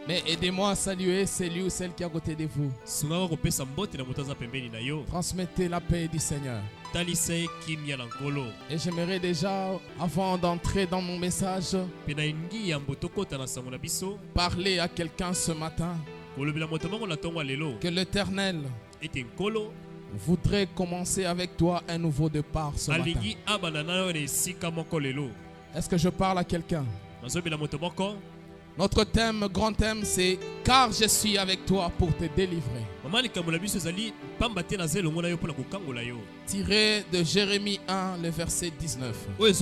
Mais aidez-moi à saluer celui ou celle qui est à côté de vous. Transmettez la paix du Seigneur. Et j'aimerais déjà, avant d'entrer dans mon message, parler à quelqu'un ce matin que l'Éternel voudrait commencer avec toi un nouveau départ ce matin. Est-ce que je parle à quelqu'un? Notre thème, grand thème, c'est « Car je suis avec toi pour te délivrer ». Tiré de Jérémie 1, le verset 19. Nous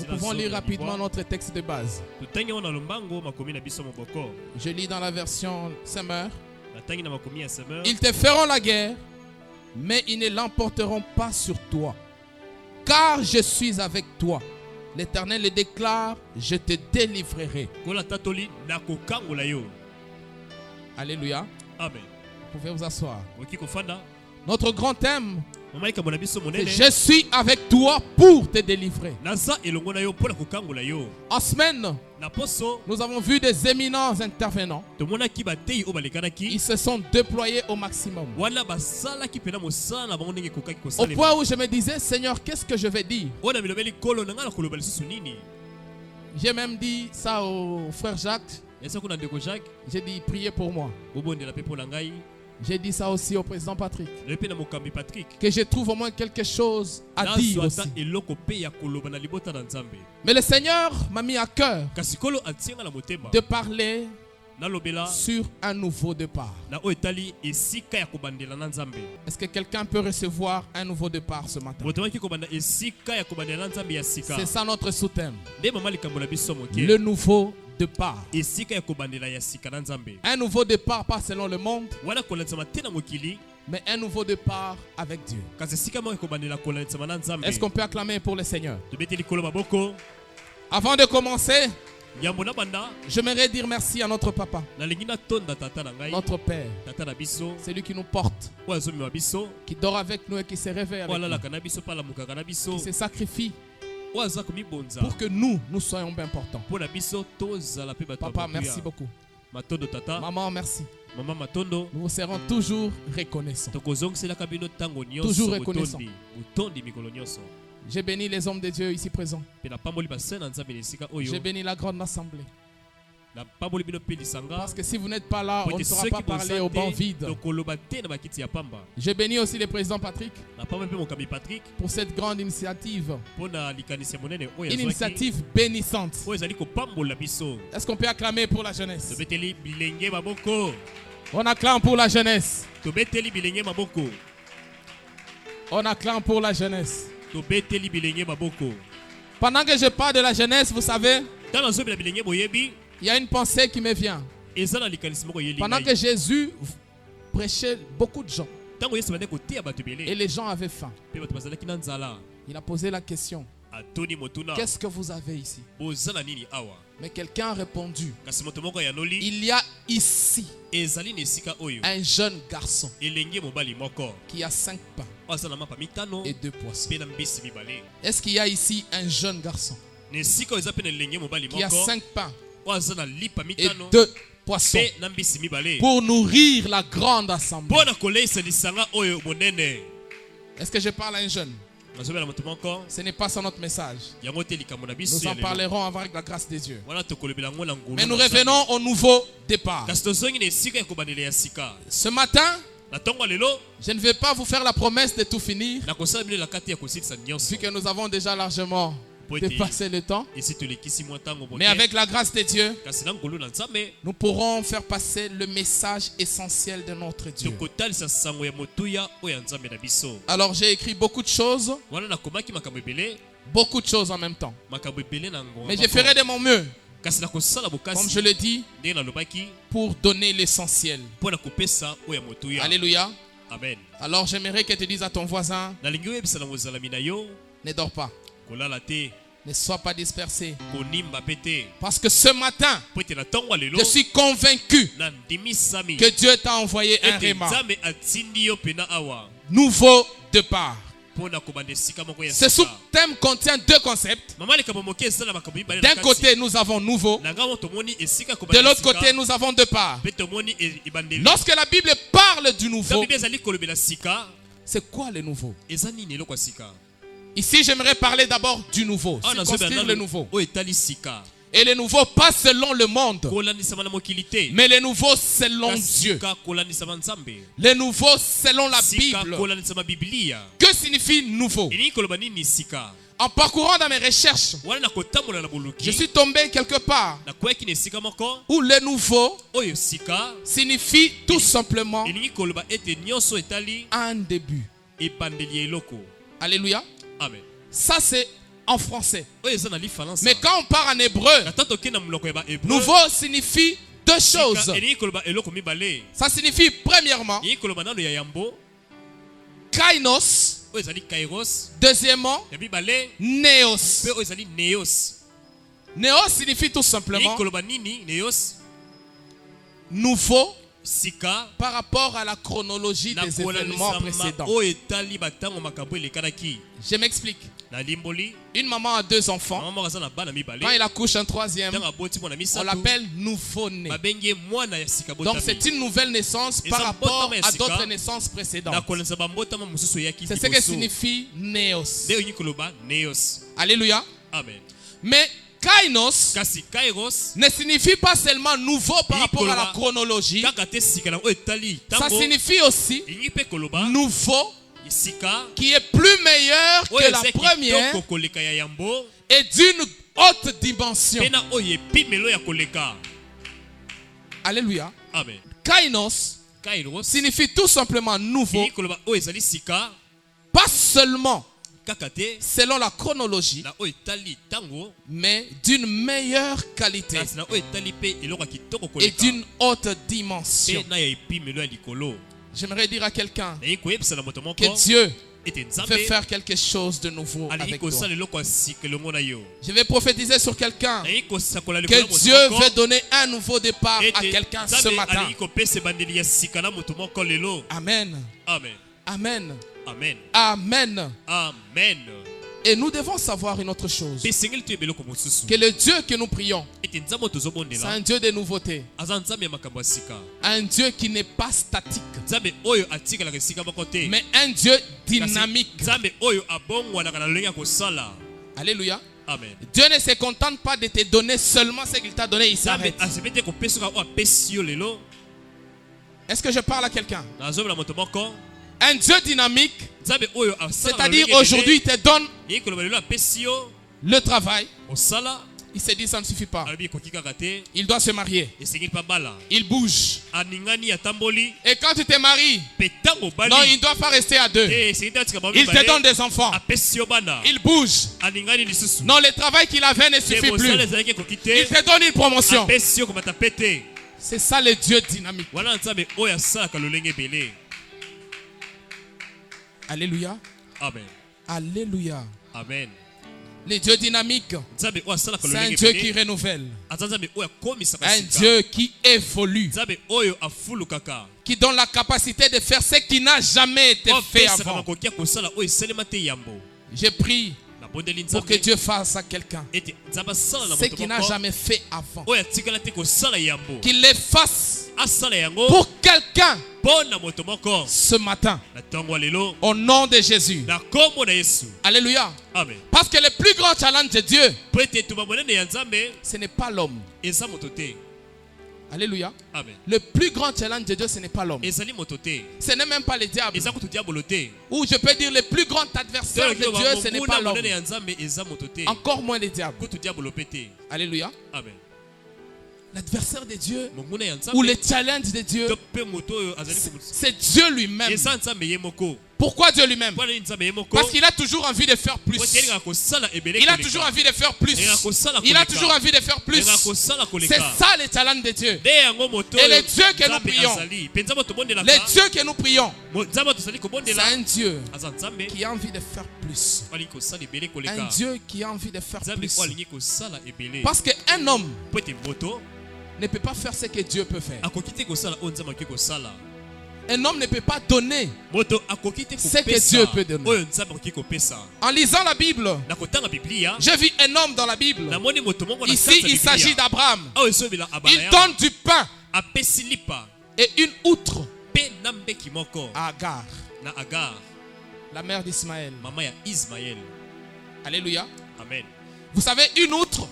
pouvons lire rapidement notre texte de base. Je lis dans la version Semeur. Ils te feront la guerre, mais ils ne l'emporteront pas sur toi. Car je suis avec toi. L'Éternel le déclare, je te délivrerai. Alléluia. Amen. Vous pouvez vous asseoir. Notre grand thème, c'est je suis avec toi pour te délivrer. En semaine, nous avons vu des éminents intervenants. Ils se sont déployés au maximum. Au point où je me disais, Seigneur, qu'est-ce que je vais dire? J'ai même dit ça au frère Jacques. J'ai dit, priez pour moi. J'ai dit ça aussi au président Patrick. Que je trouve au moins quelque chose à dire aussi. Mais le Seigneur m'a mis à cœur de parler sur un nouveau départ. Est-ce que quelqu'un peut recevoir un nouveau départ ce matin? C'est ça notre sous-thème. Le nouveau départ. Un nouveau départ pas selon le monde, mais un nouveau départ avec Dieu. Est-ce qu'on peut acclamer pour le Seigneur? Avant de commencer, j'aimerais dire merci à notre papa, notre père, celui qui nous porte, qui dort avec nous et qui se réveille avec nous, qui se sacrifie pour que nous soyons bien portants. Papa, merci beaucoup. Maman, merci. Nous vous serons toujours reconnaissants. Toujours reconnaissants. J'ai béni les hommes de Dieu ici présents. J'ai béni la grande assemblée. Parce que si vous n'êtes pas là, on ne saura pas parler au banc vide. J'ai béni aussi le président Patrick pour cette grande initiative. Une initiative bénissante. Est-ce qu'on peut acclamer pour la jeunesse? On acclame pour la jeunesse. On acclame pour la jeunesse. Pendant que je parle de la jeunesse, vous savez, il y a une pensée qui me vient. Pendant que Jésus prêchait, beaucoup de gens, et les gens avaient faim, il a posé la question, qu'est-ce que vous avez ici? Mais quelqu'un a répondu, il y a ici un jeune garçon qui a 5 pains et 2 poissons. Est-ce qu'il y a ici un jeune garçon qui a 5 pains et 2 poissons pour nourrir la grande assemblée? Est-ce que je parle à un jeune? Ce n'est pas ça notre message. Nous en parlerons avec la grâce de Dieu. Mais nous revenons au nouveau départ. Ce matin, je ne vais pas vous faire la promesse de tout finir, vu que nous avons déjà largement dépassé le temps. Mais avec la grâce de Dieu, nous pourrons faire passer le message essentiel de notre Dieu. Alors j'ai écrit beaucoup de choses, beaucoup de choses en même temps. Mais je ferai de mon mieux, comme je le dis, pour donner l'essentiel. Alléluia. Amen. Alors j'aimerais que tu dises à ton voisin, ne dors pas. Ne sois pas dispersé. Parce que ce matin, je suis convaincu que Dieu t'a envoyé un réma. Nouveau départ. Ce sous-thème contient deux concepts. D'un côté, nous avons nouveau. De l'autre côté, nous avons deux parts. Lorsque la Bible parle du nouveau, c'est quoi le nouveau? Ici, j'aimerais parler d'abord du nouveau. Circonscrire le nouveau. Et le nouveau pas selon le monde, mais le nouveau selon Dieu. Le nouveau selon la Bible. Que signifie nouveau? En parcourant dans mes recherches, je suis tombé quelque part où le nouveau signifie tout simplement un début. Alléluia. Amen. Ça c'est en français. Mais quand on parle en hébreu, nouveau signifie deux choses. Ça signifie premièrement kainos. Deuxièmement, néos. Néos signifie tout simplement nouveau par rapport à la chronologie des événements précédents. Je m'explique. Une maman a deux enfants. Quand elle accouche un troisième, on l'appelle nouveau-né. Donc c'est une nouvelle naissance par rapport à d'autres naissances précédentes. C'est ce que signifie néos. Alléluia. Amen. Mais kainos ne signifie pas seulement nouveau par rapport à la chronologie. Ça signifie aussi nouveau qui est plus meilleur que la première et d'une haute dimension. Alléluia. Amen. Kainos signifie tout simplement nouveau, pas seulement selon la chronologie, mais d'une meilleure qualité et d'une haute dimension. J'aimerais dire à quelqu'un que Dieu veut faire quelque chose de nouveau avec toi. Je vais prophétiser sur quelqu'un que Dieu veut donner un nouveau départ à quelqu'un ce matin. Amen. Amen. Amen. Amen. Amen. Amen. Et nous devons savoir une autre chose. Que le Dieu que nous prions, c'est un Dieu de nouveauté. Un Dieu qui n'est pas statique, mais un Dieu dynamique. Alléluia. Amen. Dieu ne se contente pas de te donner seulement ce qu'il t'a donné, il s'arrête. Est-ce que je parle à quelqu'un? Un Dieu dynamique, c'est-à-dire aujourd'hui il te donne le travail. Il se dit ça ne suffit pas. Il doit se marier. Il bouge. Et quand tu te maries, non, il ne doit pas rester à deux. Il te donne des enfants. Il bouge. Non, le travail qu'il avait ne suffit plus. Il te donne une promotion. C'est ça le Dieu dynamique. Alléluia. Amen. Alléluia. Amen. Le Dieu dynamique, c'est un Dieu qui renouvelle. Un Dieu qui évolue. Qui donne la capacité de faire ce qui n'a jamais été fait avant. Je prie pour que Dieu fasse à quelqu'un ce qu'il n'a jamais fait avant. Qu'il le fasse pour quelqu'un ce matin. Au nom de Jésus. Alléluia. Amen. Parce que le plus grand challenge de Dieu, ce n'est pas l'homme. Alléluia. Amen. Le plus grand challenge de Dieu, ce n'est pas l'homme. Ce n'est même pas le diable. Ou je peux dire le plus grand adversaire de Dieu, ce n'est pas l'homme. Encore moins le diable. Alléluia. Amen. L'adversaire de Dieu ou le challenge de Dieu, c'est Dieu lui-même. Pourquoi Dieu lui-même? Parce qu'il a toujours envie de faire plus. Il a toujours envie de faire plus. Il a toujours envie de faire plus. C'est ça le challenge de Dieu. Et le Dieu que nous prions, le Dieu que nous prions, c'est un Dieu qui a envie de faire plus. Un Dieu qui a envie de faire plus. Parce qu'un homme ne peut pas faire ce que Dieu peut faire. Un homme ne peut pas donner ce que Dieu peut donner. En lisant la Bible, j'ai vu un homme dans la Bible. Ici, il s'agit d'Abraham. Il donne du pain et une outre à Agar, la mère d'Ismaël. Alléluia. Amen. Vous savez, une outre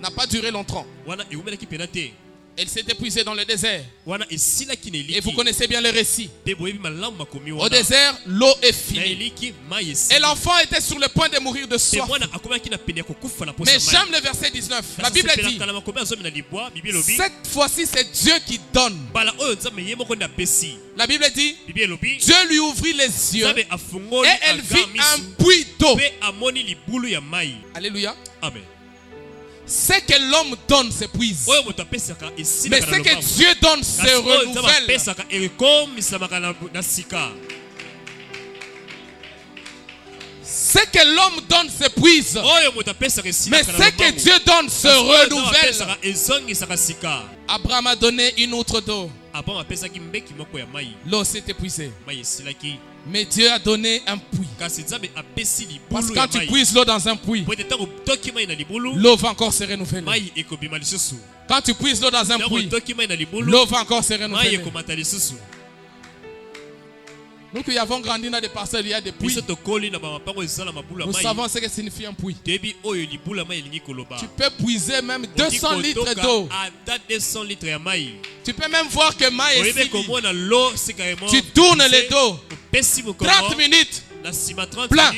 n'a pas duré longtemps. Elle s'est épuisée dans le désert. Et vous connaissez bien le récit. Au désert, l'eau est finie. Et l'enfant était sur le point de mourir de soif. Mais j'aime le verset 19. La Bible dit, cette fois-ci, c'est Dieu qui donne. La Bible dit, Dieu lui ouvrit les yeux et elle vit un puits d'eau. Alléluia. Amen. Ce que l'homme donne s'épuise. Mais ce que Dieu donne se renouvelle. Ce que l'homme donne s'épuise. Mais ce que Dieu donne se renouvelle. Abraham a donné une outre d'eau. L'eau s'est épuisée. Mais Dieu a donné un puits. Parce que quand tu puises l'eau dans un puits, l'eau va encore se renouveler. Quand tu puises l'eau dans un puits, l'eau va encore se renouveler. Nous qui avons grandi dans des parcelles, il y a des puits. Nous savons ce que signifie un puits. Tu peux puiser même 200 litres d'eau. Tu peux même voir que maïs est fini. Tu tournes les dos. 30 minutes. Plein.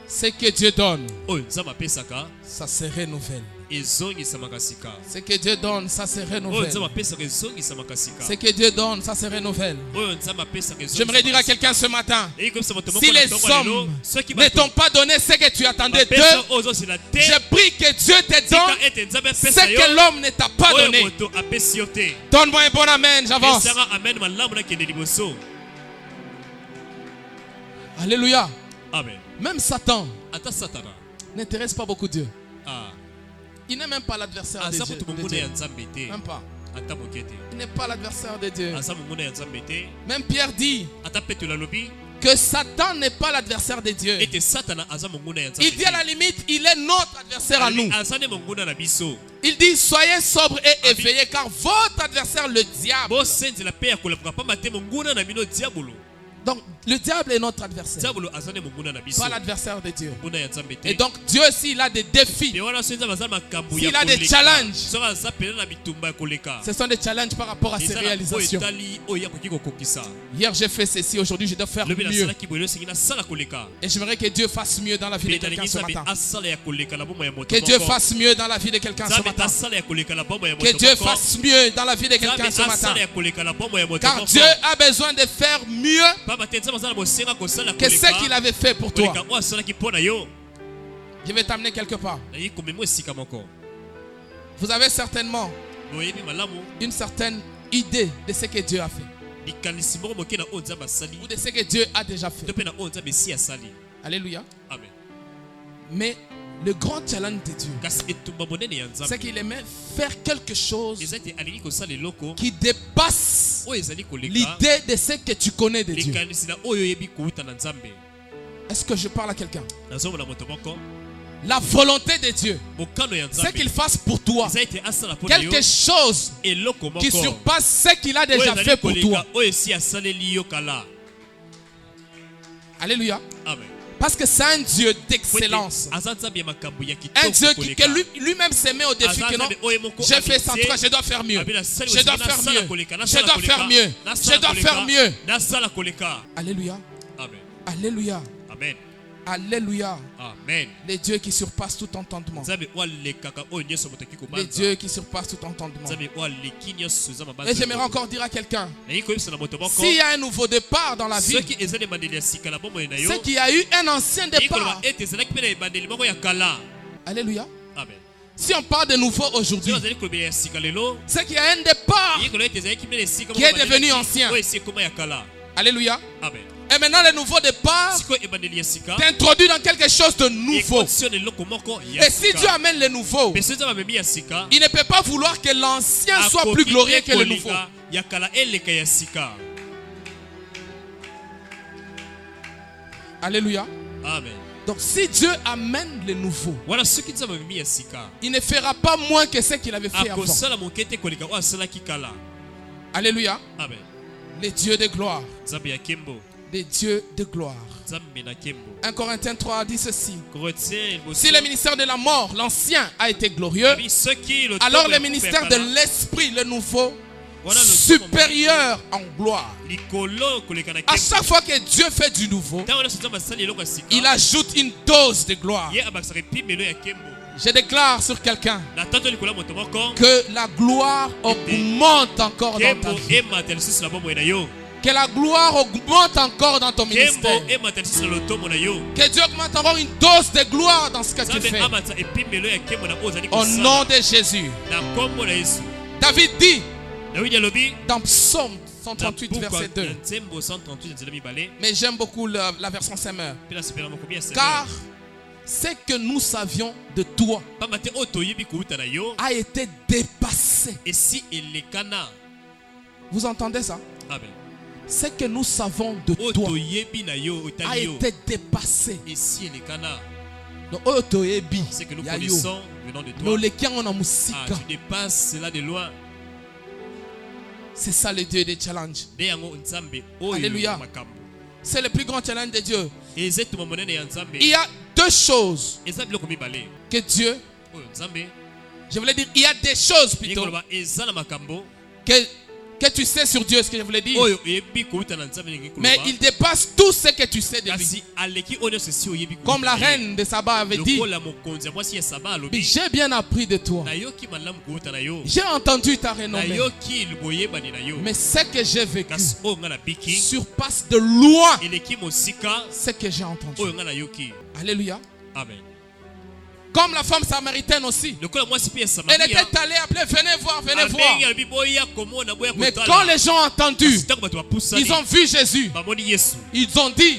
Ce que Dieu donne, ça se renouvelle. Ce que Dieu donne, ça se renouvelle. Ce que Dieu donne, ça se renouvelle. J'aimerais dire à quelqu'un ce matin, si les hommes ne t'ont pas donné ce que tu attendais d'eux, je prie que Dieu te donne ce que l'homme ne t'a pas donné. Donne-moi un bon amen, j'avance. Alléluia. Amen. Même Satan n'intéresse pas beaucoup Dieu. Il n'est même pas l'adversaire de Dieu. Même pas. Il n'est pas l'adversaire de Dieu. Même Pierre dit que Satan n'est pas l'adversaire de Dieu. Il dit à la limite, il est notre adversaire à nous. Il dit, soyez sobres et éveillés, car votre adversaire, le diable. Donc, le diable est notre adversaire, pas l'adversaire de Dieu. Et donc, Dieu aussi, il a des défis. Il a des challenges. Ce sont des challenges par rapport à ses réalisations. Hier, j'ai fait ceci. Aujourd'hui, je dois faire mieux. Et j'aimerais que Dieu fasse mieux dans la vie de quelqu'un ce matin. Que Dieu fasse mieux dans la vie de quelqu'un ce matin. Que Dieu fasse mieux dans la vie de quelqu'un ce matin. Car Dieu a besoin de faire mieux que ce qu'il avait fait pour toi. Je vais t'amener quelque part. Vous avez certainement une certaine idée de ce que Dieu a fait, ou de ce que Dieu a déjà fait. Alléluia. Amen. Mais le grand challenge de Dieu, c'est qu'il aimait faire quelque chose qui dépasse l'idée de ce que tu connais de Dieu. Est-ce que je parle à quelqu'un? La volonté de Dieu, c'est qu'il fasse pour toi quelque chose qui surpasse ce qu'il a déjà fait pour toi. Alléluia. Amen. Parce que c'est un Dieu d'excellence. Un Dieu qui lui-même se met au défi que non, j'ai fait ça, je dois faire mieux. Je dois faire mieux. Je dois faire mieux. Je dois faire mieux. Alléluia. Amen. Alléluia. Amen. Alléluia. Amen. Les dieux qui surpassent tout entendement. Les dieux qui surpassent tout entendement. Et j'aimerais encore dire à quelqu'un, s'il y a un nouveau départ dans la vie, c'est qu'il y a eu un ancien départ. Alléluia. Amen. Si on parle de nouveau aujourd'hui, c'est qu'il y a un départ qui est devenu ancien. Alléluia. Amen. Et maintenant le nouveau départ t'introduit dans quelque chose de nouveau. Et si Dieu amène le nouveau, il ne peut pas vouloir que l'ancien soit plus glorieux que le nouveau. Alléluia. Amen. Donc si Dieu amène le nouveau, il ne fera pas moins que ce qu'il avait fait avant. Alléluia. Amen. Les dieux de gloire. Des dieux de gloire. 1 Corinthiens 3 dit ceci. Si le ministère de la mort, l'ancien, a été glorieux, alors le ministère de l'esprit, le nouveau, supérieur en gloire. À chaque fois que Dieu fait du nouveau, il ajoute une dose de gloire. Je déclare sur quelqu'un que la gloire augmente encore dans ta vie. Que la gloire augmente encore dans ton ministère. Que Dieu augmente encore une dose de gloire dans ce que tu fais. Au nom de Jésus. David dit dans Psaume 138 verset 2. Mais j'aime beaucoup la version Semeur. Car ce que nous savions de toi a été dépassé. Vous entendez ça? Amen. Ce que nous savons de toi a été dépassé. Donc, ce que nous connaissons venant de toi, tu dépasses cela de loin. C'est ça le Dieu des challenges. Alléluia. C'est le plus grand challenge de Dieu. Il y a deux choses que Dieu, je voulais dire, il y a des choses plutôt que tu sais sur Dieu, ce que je voulais dire. Mais il dépasse tout ce que tu sais de lui. Comme la reine de Saba avait dit, j'ai bien appris de toi. J'ai entendu ta renommée. Mais ce que j'ai vécu surpasse de loin ce que j'ai entendu. Alléluia. Amen. Comme la femme samaritaine aussi. Elle était allée appeler, venez voir, venez voir. Mais quand les gens ont entendu, ils ont vu Jésus. Ils ont dit,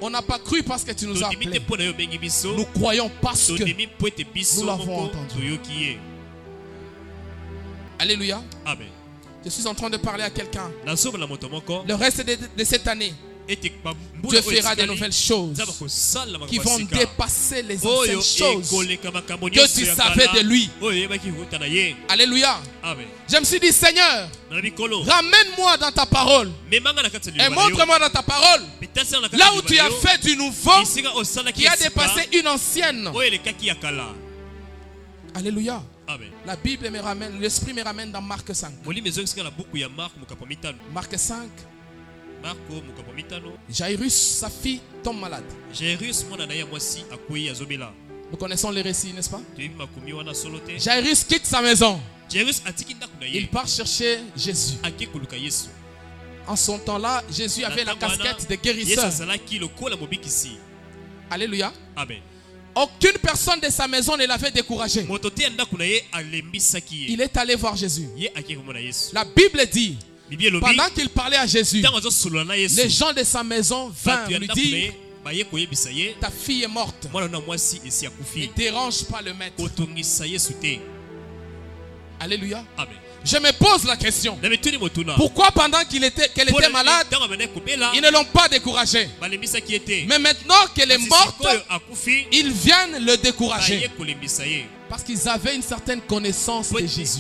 on n'a pas cru parce que tu nous as appelés. Nous croyons parce que nous l'avons entendu. Alléluia. Amen. Je suis en train de parler à quelqu'un. Le reste de cette année, Dieu fera de nouvelles choses qui vont dépasser les anciennes choses que tu savais de lui. Alléluia. Amen. Je me suis dit, Seigneur, ramène-moi dans ta parole et montre-moi dans ta parole là où tu as fait du nouveau qui a dépassé une ancienne. Alléluia. Amen. La Bible me ramène, l'Esprit me ramène dans Marc 5. Marc 5. Jairus, sa fille, tombe malade. Nous connaissons les récits, n'est-ce pas? Jairus quitte sa maison. Il part chercher Jésus. En son temps-là, Jésus avait la casquette de guérisseur. Alléluia. Amen. Aucune personne de sa maison ne l'avait découragé. Il est allé voir Jésus. La Bible dit, pendant qu'il parlait à Jésus, les gens de sa maison vinrent lui dire, ta fille est morte. Ne dérange pas le maître. Alléluia. Amen. Je me pose la question. Pourquoi pendant qu'elle était malade, ils ne l'ont pas découragé? Mais maintenant qu'elle est morte, ils viennent le décourager. Parce qu'ils avaient une certaine connaissance de Jésus.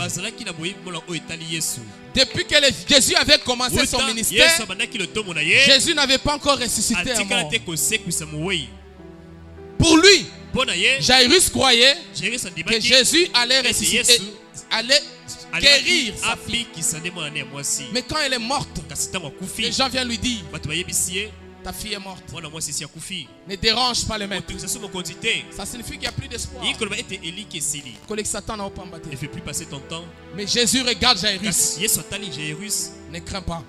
Depuis que Jésus avait commencé son ministère, Jésus n'avait pas encore ressuscité à mort. Pour lui, Jairus croyait que Jésus allait ressusciter, allait guérir sa fille. Mais quand elle est morte, les gens viennent lui dire, ta fille est morte. Ne dérange pas le maître. Ça signifie qu'il n'y a plus d'espoir. Que Satan n'a pas battu. Ne fais plus passer ton temps. Mais Jésus regarde Jairus. Ne crains pas.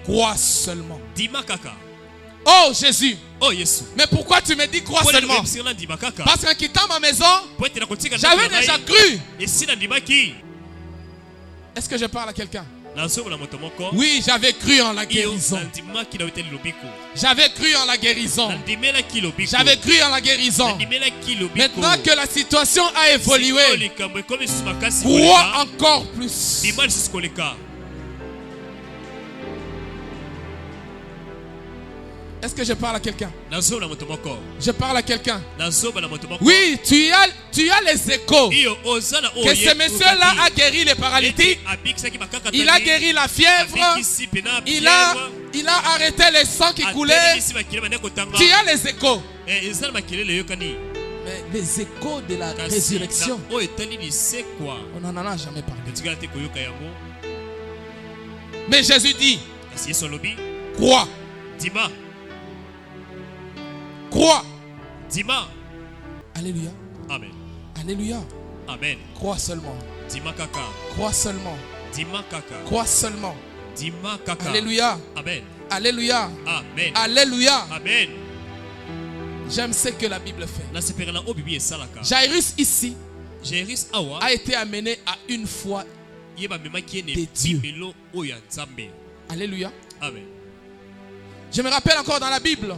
Crois seulement. Oh Jésus. Mais pourquoi tu me dis crois seulement? Parce qu'en quittant ma maison, j'avais déjà cru. Est-ce que je parle à quelqu'un? Oui, j'avais cru en la guérison. J'avais cru en la guérison. J'avais cru en la guérison. Maintenant que la situation a évolué, crois encore plus. Est-ce que je parle à quelqu'un? Je parle à quelqu'un. Oui, tu as les échos que ce monsieur-là a guéri les paralytiques. Il a guéri la fièvre. Il a arrêté les sangs qui coulaient. Tu as les échos. Mais les échos de la résurrection, on n'en a jamais parlé. Mais Jésus dit, crois. Crois. Dima. Alléluia. Amen. Alléluia. Amen. Crois seulement. Dima kaka. Crois seulement. Dima kaka. Crois seulement. Dima kaka. Alléluia. Amen. Alléluia. Amen. Alléluia. Amen. J'aime ce que la Bible fait. Jairus ici a été amené à une foi de Dieu. Alléluia. Amen. Je me rappelle encore dans la Bible,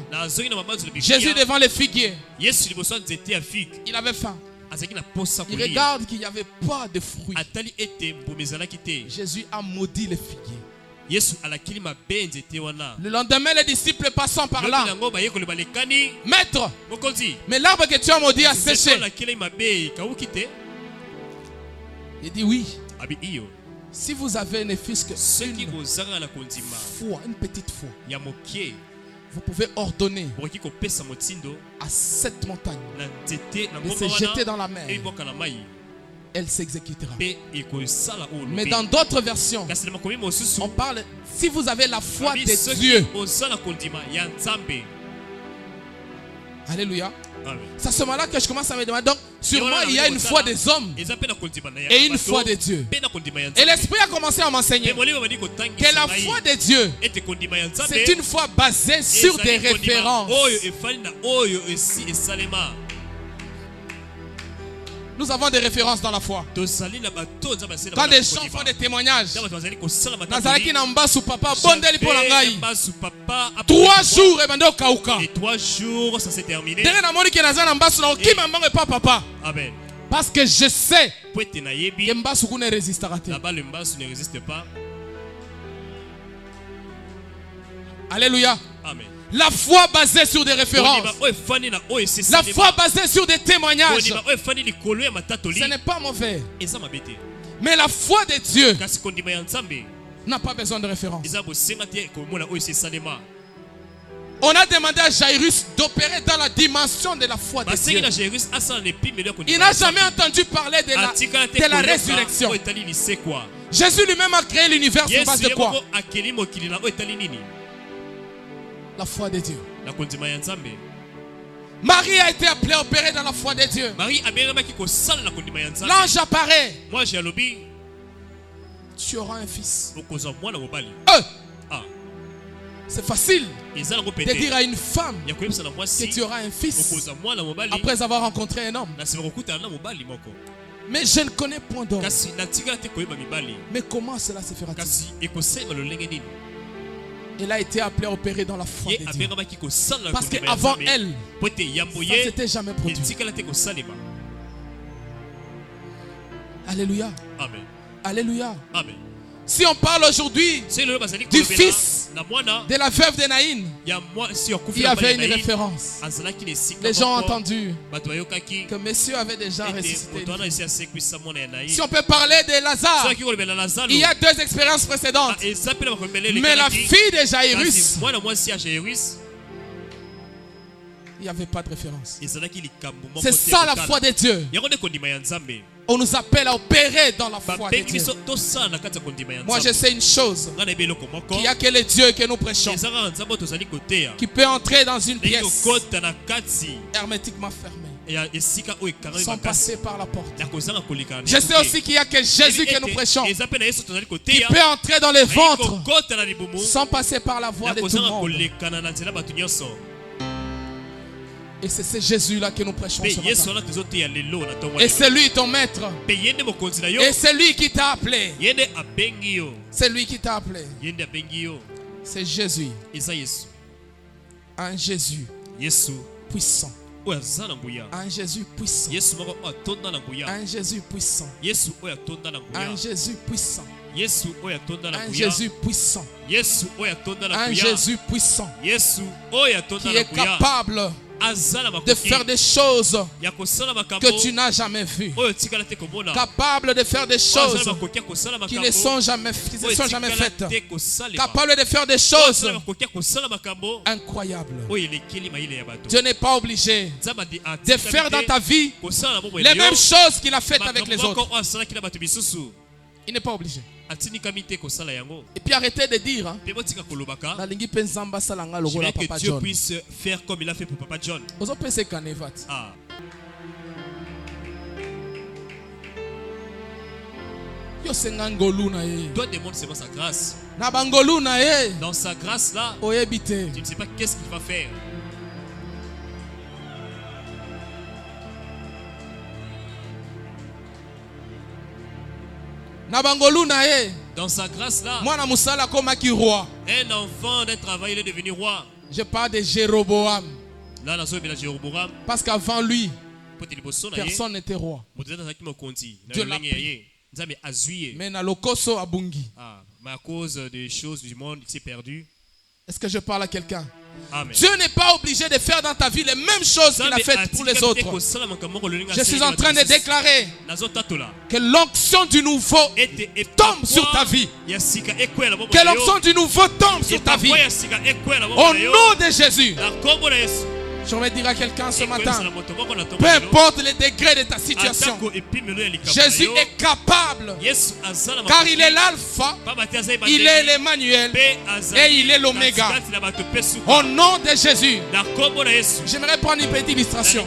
Jésus devant les figuiers, il avait faim. Il regarde qu'il n'y avait pas de fruits. Jésus a maudit les figuiers. Le lendemain, les disciples passant par là, Maître, mais l'arbre que tu as maudit a séché. Il dit oui. Si vous avez ne fût-ce que une petite foi, vous pouvez ordonner à cette montagne de se jeter dans la mer. Elle s'exécutera. Mais dans d'autres versions, on parle, si vous avez la foi de Dieu. Alléluia. C'est à ce moment-là que je commence à me demander. Donc, sûrement, il y a une foi des hommes et une foi de Dieu. Et l'Esprit a commencé à m'enseigner que la foi de Dieu, c'est une foi basée sur des références. Nous avons des références dans la foi. Quand des gens font des témoignages, 3 jours et 3 jours, ça s'est terminé. Amen. Parce que je sais que Mbasuku ne résistera pas. Là-bas, le Mbasu ne résiste pas. Alléluia. Amen. La foi basée sur des références. La foi basée sur des témoignages. Ce n'est pas mauvais. Mais la foi de Dieu n'a pas besoin de référence. On a demandé à Jairus d'opérer dans la dimension de la foi de Dieu. Il n'a jamais entendu parler de la résurrection. Jésus lui-même a créé l'univers sur base de quoi? La foi de Dieu. Marie a été appelée à opérer dans la foi de Dieu. L'ange apparaît. Tu auras un fils. C'est facile de dire à une femme que tu auras un fils après avoir rencontré un homme. Mais je ne connais point d'homme. Mais comment cela se fera-t-il? Elle a été appelée à opérer dans la foi de Dieu. Parce qu'avant elle, ça ne s'était jamais produit. Alléluia. Amen. Alléluia. Amen. Si on parle aujourd'hui du fils de la veuve de Naïn, il y avait une référence. Les gens ont entendu que monsieur avait déjà ressuscité. Si on peut parler de Lazare, il y a 2 expériences précédentes. Mais la fille de Jairus, il n'y avait pas de référence. C'est ça la foi de Dieu. On nous appelle à opérer dans la foi de Dieu. Moi je sais une chose, qu'il n'y a que le Dieu que nous prêchons qui peut entrer dans une pièce hermétiquement fermée sans passer par la porte. Je sais aussi qu'il n'y a que Jésus que nous prêchons qui peut entrer dans les ventres sans passer par la voie de tout le monde. Et c'est ce Jésus-là que nous prêchons ce matin. Et c'est lui ton maître. Et c'est lui qui t'a appelé. C'est lui qui t'a appelé. C'est Jésus. Un Jésus puissant. Un Jésus puissant. Un Jésus puissant. Un Jésus puissant. Un Jésus puissant. Un Jésus puissant. Qui est capable de faire des choses que tu n'as jamais vues. Capable de faire des choses qui ne sont jamais faites. Capable de faire des choses incroyables. Dieu n'est pas obligé de faire dans ta vie les mêmes choses qu'il a faites avec les autres. Il n'est pas obligé. Et puis arrêtez de dire je voudrais que Dieu puisse faire comme il a fait pour Papa John. Toi demande seulement sa grâce. Dans sa grâce là, tu ne sais pas qu'est-ce qu'il va faire. Dans sa grâce là, un enfant d'un travail, il est devenu roi. Je parle de Jéroboam. Parce qu'avant lui, personne n'était roi. Dieu l'a pris. Mais à cause des choses du monde, il s'est perdu. Est-ce que je parle à quelqu'un? Amen. Dieu n'est pas obligé de faire dans ta vie les mêmes choses qu'il a faites pour les autres. Je suis en train de déclarer que l'onction du nouveau tombe sur ta vie. Que l'onction du nouveau tombe sur ta vie. Au nom de Jésus. Je vais dire à quelqu'un ce matin, peu importe le degré de ta situation, Jésus est capable, car il est l'alpha, il est l'Emmanuel et il est l'oméga. Au nom de Jésus, j'aimerais prendre une petite illustration.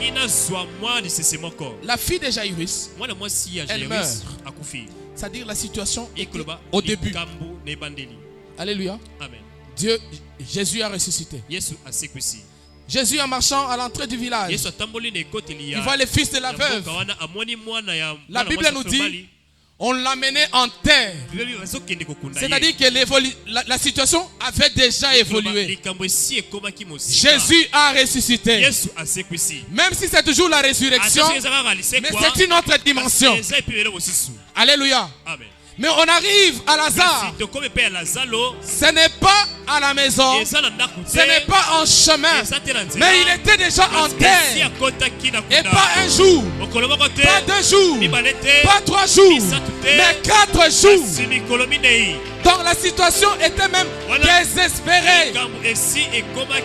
La fille de Jairus, elle meurt. C'est-à-dire la situation au début. Alléluia. Jésus a ressuscité. Jésus en marchant à l'entrée du village, il voit les fils de la veuve. La Bible nous dit, on l'amenait en terre. C'est-à-dire que la situation avait déjà évolué. Jésus a ressuscité. Même si c'est toujours la résurrection, mais c'est une autre dimension. Alléluia. Mais on arrive à Lazare. Ce n'est pas à la maison. Ce n'est pas en chemin. Mais il était déjà en terre. Et pas un jour. Pas 2 jours. Pas 3 jours. Mais 4 jours. Donc la situation était même désespérée.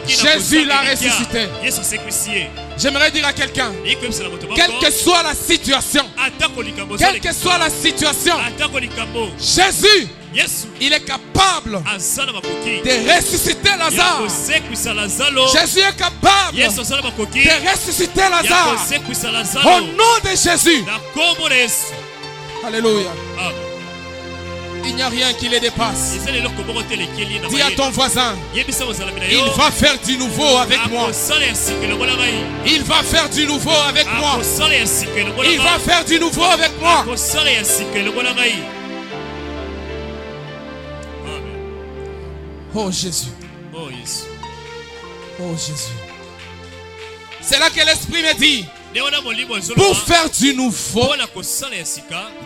Jésus l'a ressuscité. J'aimerais dire à quelqu'un, quelle que soit la situation, Jésus, il est capable de ressusciter Lazare. Jésus est capable de ressusciter Lazare. Au nom de Jésus. Alléluia. Il n'y a rien qui les dépasse. Dis à ton voisin, il va faire du nouveau avec moi. Il va faire du nouveau avec moi. Il va faire du nouveau avec moi. Oh Jésus. Oh Jésus. C'est là que l'Esprit me dit, pour faire du nouveau,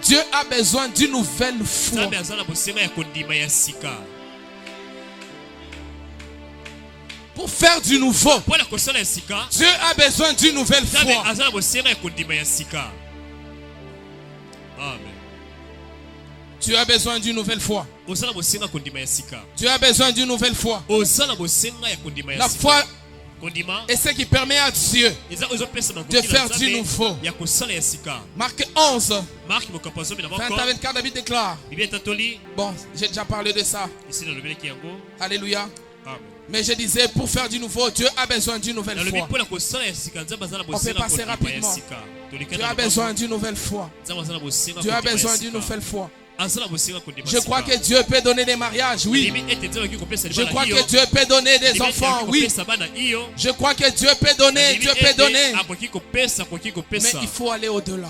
Dieu a besoin d'une nouvelle foi. Pour faire du nouveau, Dieu a besoin d'une nouvelle foi. Tu as besoin d'une nouvelle foi. Tu as besoin d'une nouvelle foi. La foi est ce qui permet à Dieu de faire du nouveau. Marc 11, 20 à 24, David déclare. Bon, j'ai déjà parlé de ça. Alléluia. Mais je disais, pour faire du nouveau, Dieu a besoin d'une nouvelle foi. On peut passer rapidement. Dieu a besoin d'une nouvelle foi. Dieu a besoin d'une nouvelle foi. Je crois que Dieu peut donner des mariages, oui. Je crois que Dieu peut donner des enfants, oui. Je crois que Dieu peut donner, Mais il faut aller au-delà.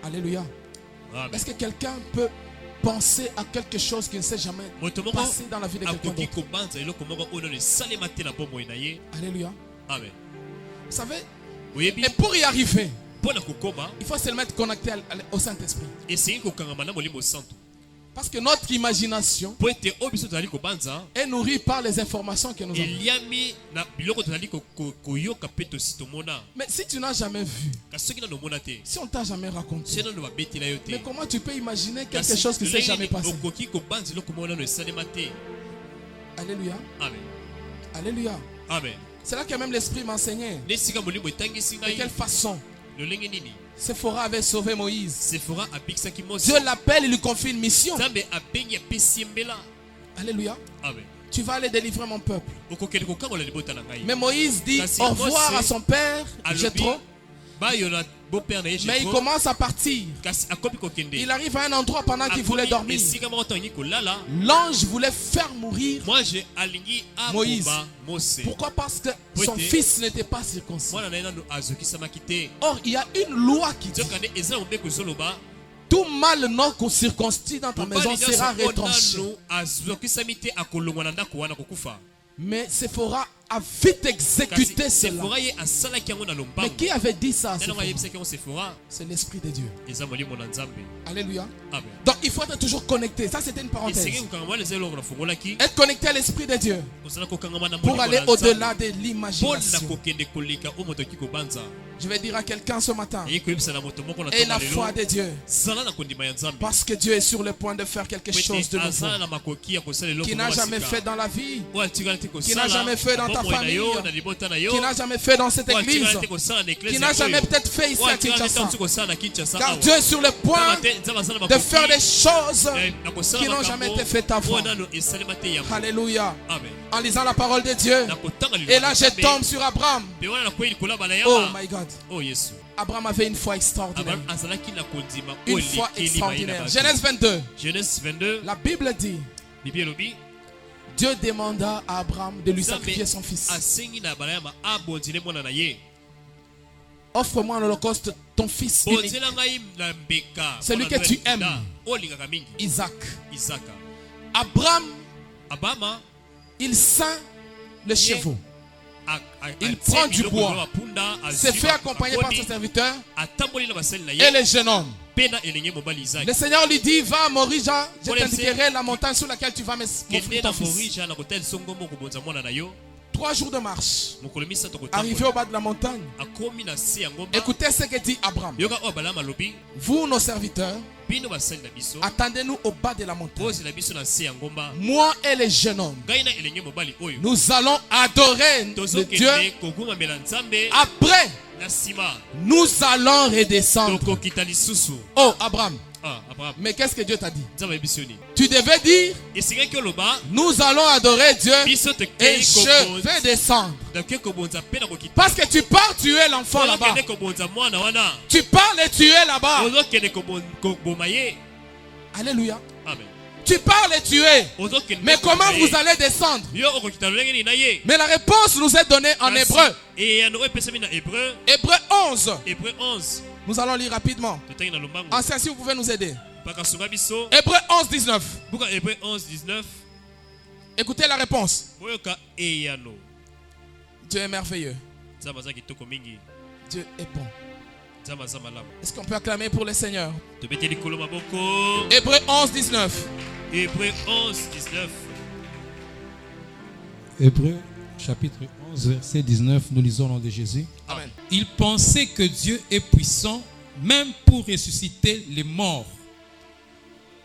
Alléluia. Est-ce que quelqu'un peut penser à quelque chose qui ne s'est jamais passé dans la vie de quelqu'un d'autre? Alléluia. Amen. Vous savez, et pour y arriver, il faut seulement être connecté au Saint-Esprit. Parce que notre imagination est nourrie par les informations que nous avons. Mais si tu n'as jamais vu, si on ne t'a jamais raconté, mais comment tu peux imaginer quelque chose qui ne s'est jamais passé? Alléluia. Amen. Alléluia. Amen. C'est là que même l'Esprit m'enseignait. De quelle façon Séphora avait sauvé Moïse. Dieu l'appelle et lui confie une mission. Alléluia. Amen. Tu vas aller délivrer mon peuple. Mais Moïse dit au revoir à son père, Jéthro. Mais il commence à partir. Il arrive à un endroit pendant qu'il voulait dormir. L'ange voulait faire mourir Moïse. Pourquoi? Parce que son fils n'était pas circoncis. Or, il y a une loi qui dit tout mâle non circoncis dans ta maison sera retranché. Mais Séphora a vite exécuté cela. Mais qui avait dit ça? C'est l'Esprit de Dieu. Alléluia. Amen. Donc il faut être toujours connecté. Ça c'était une parenthèse. Être connecté à l'Esprit de Dieu pour aller au-delà de l'imagination. Je vais dire à quelqu'un ce matin, et la foi de Dieu, parce que Dieu est sur le point de faire quelque chose de nouveau, qui n'a jamais fait dans la vie, qui n'a jamais fait dans ta famille, qui n'a jamais fait dans cette église, qui n'a jamais peut-être fait ici à Kinshasa. Car Dieu est sur le point de faire des choses qui n'ont jamais été faites avant. Alléluia. En lisant la parole de Dieu, et là je tombe sur Abraham. Oh my God. Abraham avait une foi extraordinaire. Une foi extraordinaire. Genèse 22. La Bible dit, Dieu demanda à Abraham de lui sacrifier son fils. Offre-moi en holocauste ton fils unique, celui que tu aimes, Isaac. Abraham, il ceint le chevaux. Il prend du bois, se fait accompagner par ses serviteurs et le jeune homme. Le Seigneur lui dit, va à Morija, je t'indiquerai la montagne sur laquelle tu vas m'offrir ton fils. 3 jours de marche. Arrivé au bas de la montagne, écoutez ce que dit Abraham. Vous, nos serviteurs, attendez-nous au bas de la montagne. Moi et les jeunes hommes, nous allons adorer le Dieu. Après, nous allons redescendre. Oh Abraham, mais qu'est-ce que Dieu t'a dit? Tu devais dire, nous allons adorer Dieu et je vais descendre. Parce que tu pars tuer l'enfant là-bas. Tu pars le tuer là-bas. Alléluia. Amen. Tu pars les tuer. Mais comment vous allez descendre? Mais la réponse nous est donnée en hébreu. Hébreu 11. Nous allons lire rapidement. Ancien, si vous pouvez nous aider. Hébreu 11, 19. Écoutez la réponse. Dieu est merveilleux. Dieu est bon. Est-ce qu'on peut acclamer pour le Seigneur? Hébreu 11, 19. Hébreu chapitre 11, verset 19, nous lisons au nom de Jésus. Amen. Il pensait que Dieu est puissant même pour ressusciter les morts.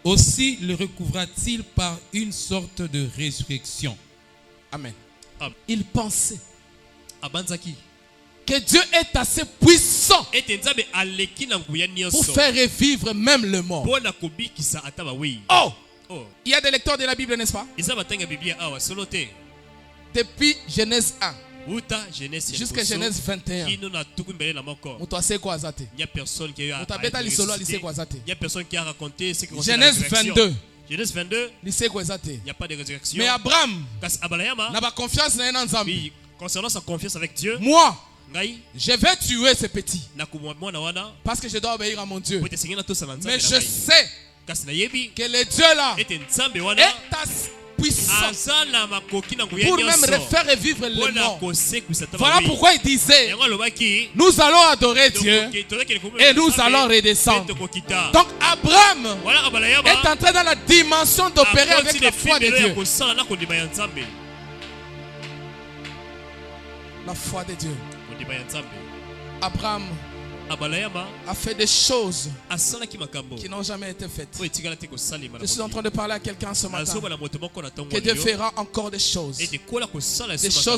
Aussi le recouvra-t-il par une sorte de résurrection. Amen. Amen. Il pensait que Dieu est assez puissant pour faire revivre même le mort. Oh! Il y a des lecteurs de la Bible, n'est-ce pas? Depuis Genèse 1. Jusqu'à Genèse 21. Il n'y a personne qui a raconté ce que Genèse 22. Genèse 22. Il n'y a pas de résurrection. Mais Abraham n'a pas confiance dans Dieu. Concernant sa confiance avec Dieu, moi, je vais tuer ce petit parce que je dois obéir à mon Dieu. Mais je sais que le Dieu là est puissant pour même refaire revivre les morts. Voilà pourquoi il disait: nous allons adorer Dieu et nous allons redescendre. Donc Abraham est entré dans la dimension d'opérer avec la foi de Dieu. La foi de Dieu. Abraham a fait des choses qui n'ont jamais été faites. Je suis en train de parler à quelqu'un ce matin que Dieu fera encore des choses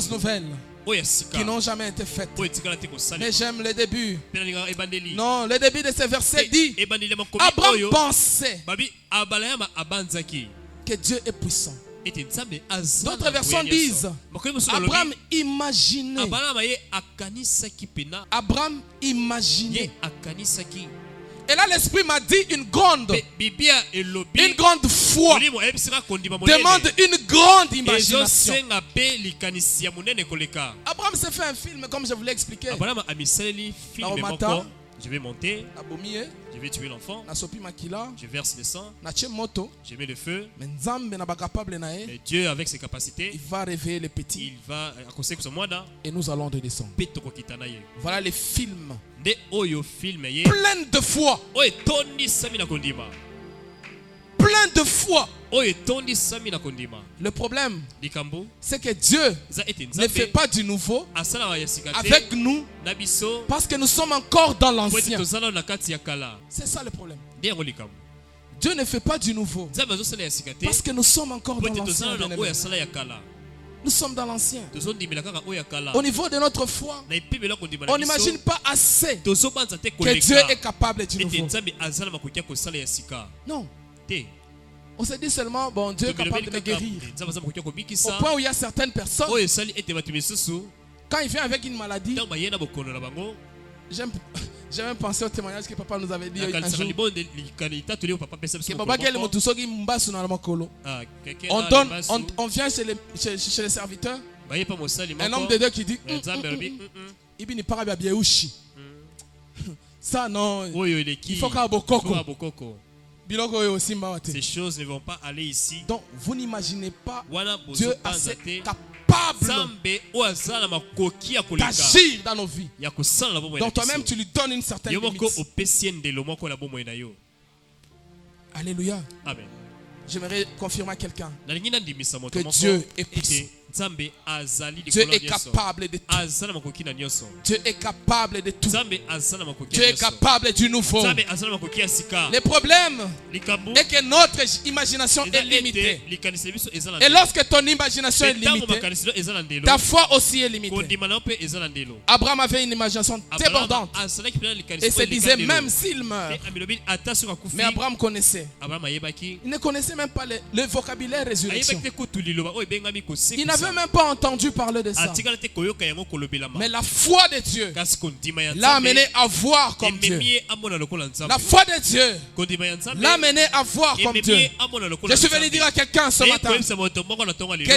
nouvelles qui n'ont jamais été faites. Mais j'aime le début. Non, le début de ce verset dit: Abraham pensait que Dieu est puissant. D'autres versions disent: Abraham imaginait. Abraham imaginait. Et là l'Esprit m'a dit une grande foi demande une grande imagination. Abraham s'est fait un film comme je vous l'ai expliqué. Je vais monter, je vais tuer l'enfant, je verse le sang, je mets le feu. Mais Dieu, avec ses capacités, il va réveiller les petits, il va et nous allons redescendre. Voilà les films plein de foi. Plein de foi. Le problème, c'est que Dieu ne fait pas du nouveau avec nous parce que nous sommes encore dans l'ancien. C'est ça le problème. Dieu ne fait pas du nouveau parce que nous sommes encore dans l'ancien. Nous sommes dans l'ancien. Au niveau de notre foi, on n'imagine pas assez que Dieu est capable du nouveau. Non. On se dit seulement, bon, Dieu est capable de me guérir. Au point où il y a certaines personnes, quand il vient avec une maladie, j'ai même pensé au témoignage que papa nous avait dit un jour. On vient chez les serviteurs. Un homme de Dieu qui dit: ça non, il faut qu'à Bokoko. Ces choses ne vont pas aller ici. Donc vous n'imaginez pas Dieu assez capable d'agir dans nos vies. Donc toi-même tu lui donnes une certaine limite. Alléluia. Amen. J'aimerais confirmer à quelqu'un que Dieu est puissant. Dieu est capable de tout. Dieu est capable de tout. Dieu est capable du nouveau. Le problème est que notre imagination est limitée. Et lorsque ton imagination est limitée, ta foi aussi est limitée. Abraham avait une imagination débordante et se disait: même s'il meurt. Mais Abraham connaissait. Il ne connaissait même pas le vocabulaire résurrection. Il n'avait même pas entendu parler de ça. Mais la foi de Dieu l'a amené à voir comme Dieu. La foi de Dieu l'a amené à voir comme Dieu. Je suis venu dire à quelqu'un ce matin que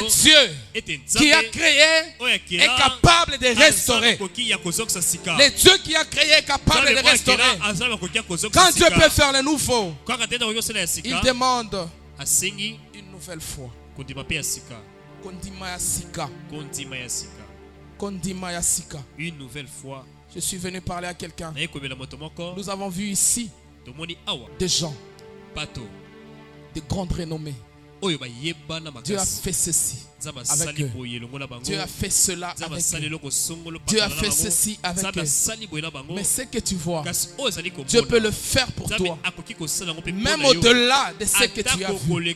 Dieu qui a créé est capable de restaurer. Le Dieu qui a créé est capable de restaurer. Quand Dieu peut faire le nouveau, il demande une nouvelle foi. Une nouvelle fois. Je suis venu parler à quelqu'un. Nous avons vu ici des gens de grande renommée. Dieu a fait ceci avec eux. Dieu a fait cela avec eux. Dieu a fait ceci avec eux. Mais ce que tu vois, Dieu peut le faire pour toi. Même au-delà de ce que tu as vu.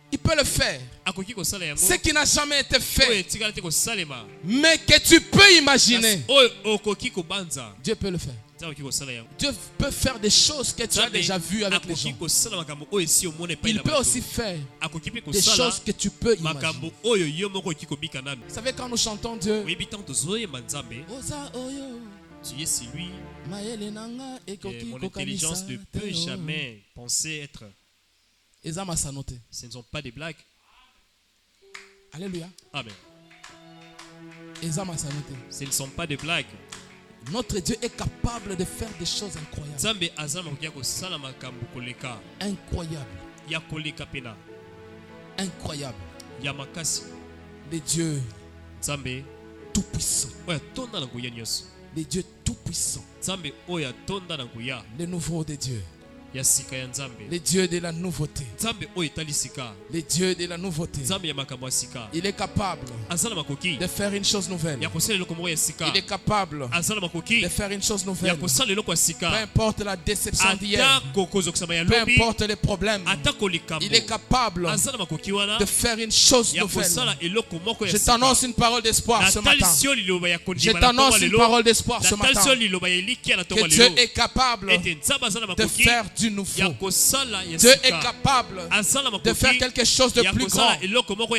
Il peut le faire. Ce qui n'a jamais été fait, mais que tu peux imaginer, Dieu peut le faire. Dieu peut faire des choses que tu as déjà vues avec les gens. Il peut aussi faire des choses que tu peux imaginer. Vous savez, quand nous chantons Dieu, tu es si lui, mon intelligence ne peut jamais penser être. Ce ne sont pas des blagues. Alléluia. Amen. Ce ne sont pas des blagues. Notre Dieu est capable de faire des choses incroyables. Incroyable. Incroyable. Les dieux tout puissants. Les dieux tout puissants. Les nouveaux des dieux. Les dieux de la nouveauté. Les dieux de la nouveauté. Il est capable de faire une chose nouvelle. Il est capable de faire une chose nouvelle. Peu importe la déception d'hier, peu importe les problèmes, il est capable de faire une chose nouvelle. Je t'annonce une parole d'espoir ce matin. Je t'annonce une parole d'espoir ce matin. Que Dieu est capable de faire du nouveau. Dieu est capable de faire quelque chose de plus grand.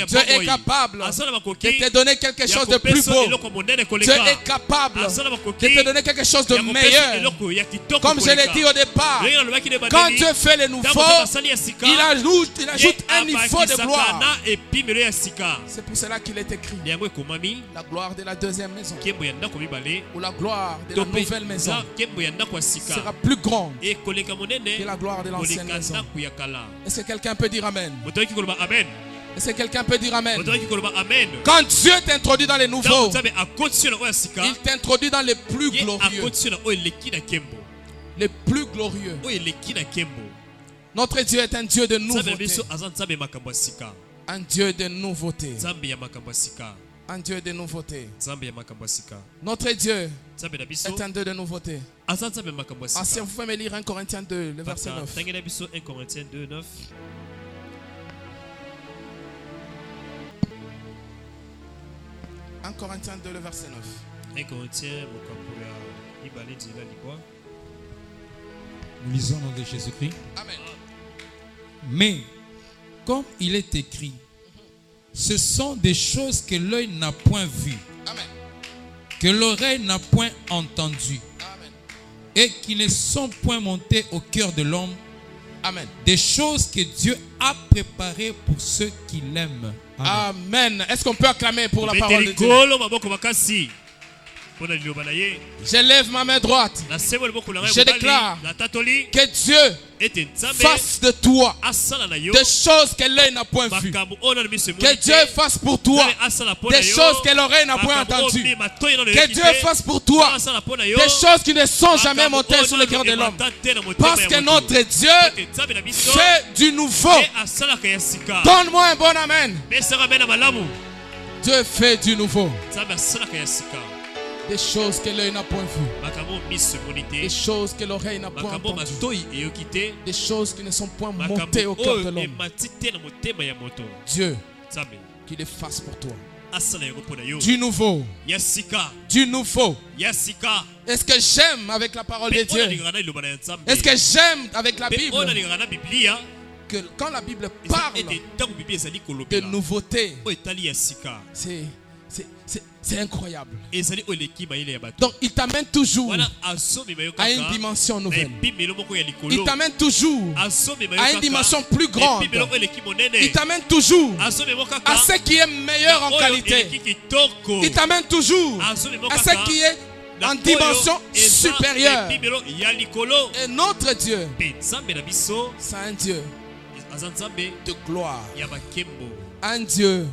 Dieu est capable de te donner quelque chose de plus beau. Dieu est capable de te donner quelque chose de meilleur. Comme je l'ai dit au départ, quand Dieu fait le nouveau, il ajoute un niveau de gloire. C'est pour cela qu'il est écrit la gloire de la deuxième maison ou la gloire de la nouvelle maison sera plus grande que la gloire de l'ancienne maison. Est-ce que quelqu'un peut dire Amen? Est-ce que quelqu'un peut dire Amen? Quand Dieu t'introduit dans les nouveaux, il t'introduit dans les plus glorieux. Les plus glorieux. Notre Dieu est un Dieu de nouveauté. Un Dieu de nouveauté. Un Dieu de nouveauté. Notre Dieu est un Dieu de nouveauté. Ancien, vous pouvez me lire 1 Corinthiens 2, le verset 9. 1 Corinthiens 2, 9. 1 Corinthiens 2, le verset 9. 1 Corinthiens, nous lisons au nom de Jésus-Christ. Amen. Mais, comme il est écrit, ce sont des choses que l'œil n'a point vues, que l'oreille n'a point entendues, et qui ne sont point montées au cœur de l'homme. Amen. Des choses que Dieu a préparées pour ceux qui l'aiment. Amen. Est-ce qu'on peut acclamer pour la parole de Dieu? Je lève ma main droite. Je déclare que Dieu fasse de toi des choses que l'œil n'a point vues. Que Dieu fasse pour toi des choses que l'oreille n'a point entendues. Que Dieu fasse pour toi des choses qui ne sont jamais montées sur le cœur de l'homme. Parce que notre Dieu fait du nouveau. Donne-moi un bon amen. Dieu fait du nouveau. Des choses que l'œil n'a point vues. Des choses que l'oreille n'a point entendues. Des choses qui ne sont point montées au cœur de l'homme. Dieu, qu'il les fasse pour toi. Du nouveau. Du nouveau. Est-ce que j'aime avec la parole de Dieu? Est-ce que j'aime avec la Bible? Que quand la Bible parle de nouveauté, c'est incroyable. Donc il t'amène toujours à une dimension nouvelle. Il t'amène toujours à une dimension plus grande. Il t'amène toujours à ce qui est meilleur en qualité. Il t'amène toujours à ce qui est en dimension supérieure. Et notre Dieu, c'est un Dieu de gloire. Un Dieu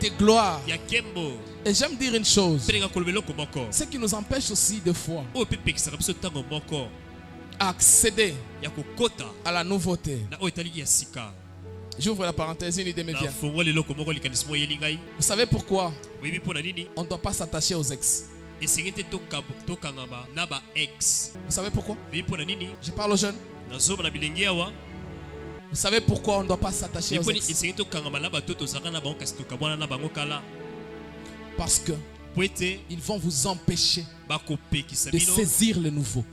de gloire. Et j'aime dire une chose. Ce qui nous empêche aussi de foi à accéder à la nouveauté. J'ouvre la parenthèse, une idée me vient. Vous savez pourquoi on ne doit pas s'attacher aux ex? Vous savez pourquoi? Je parle aux jeunes. Vous savez pourquoi on ne doit pas s'attacher aux ex? Parce que ils vont vous empêcher de saisir le nouveau.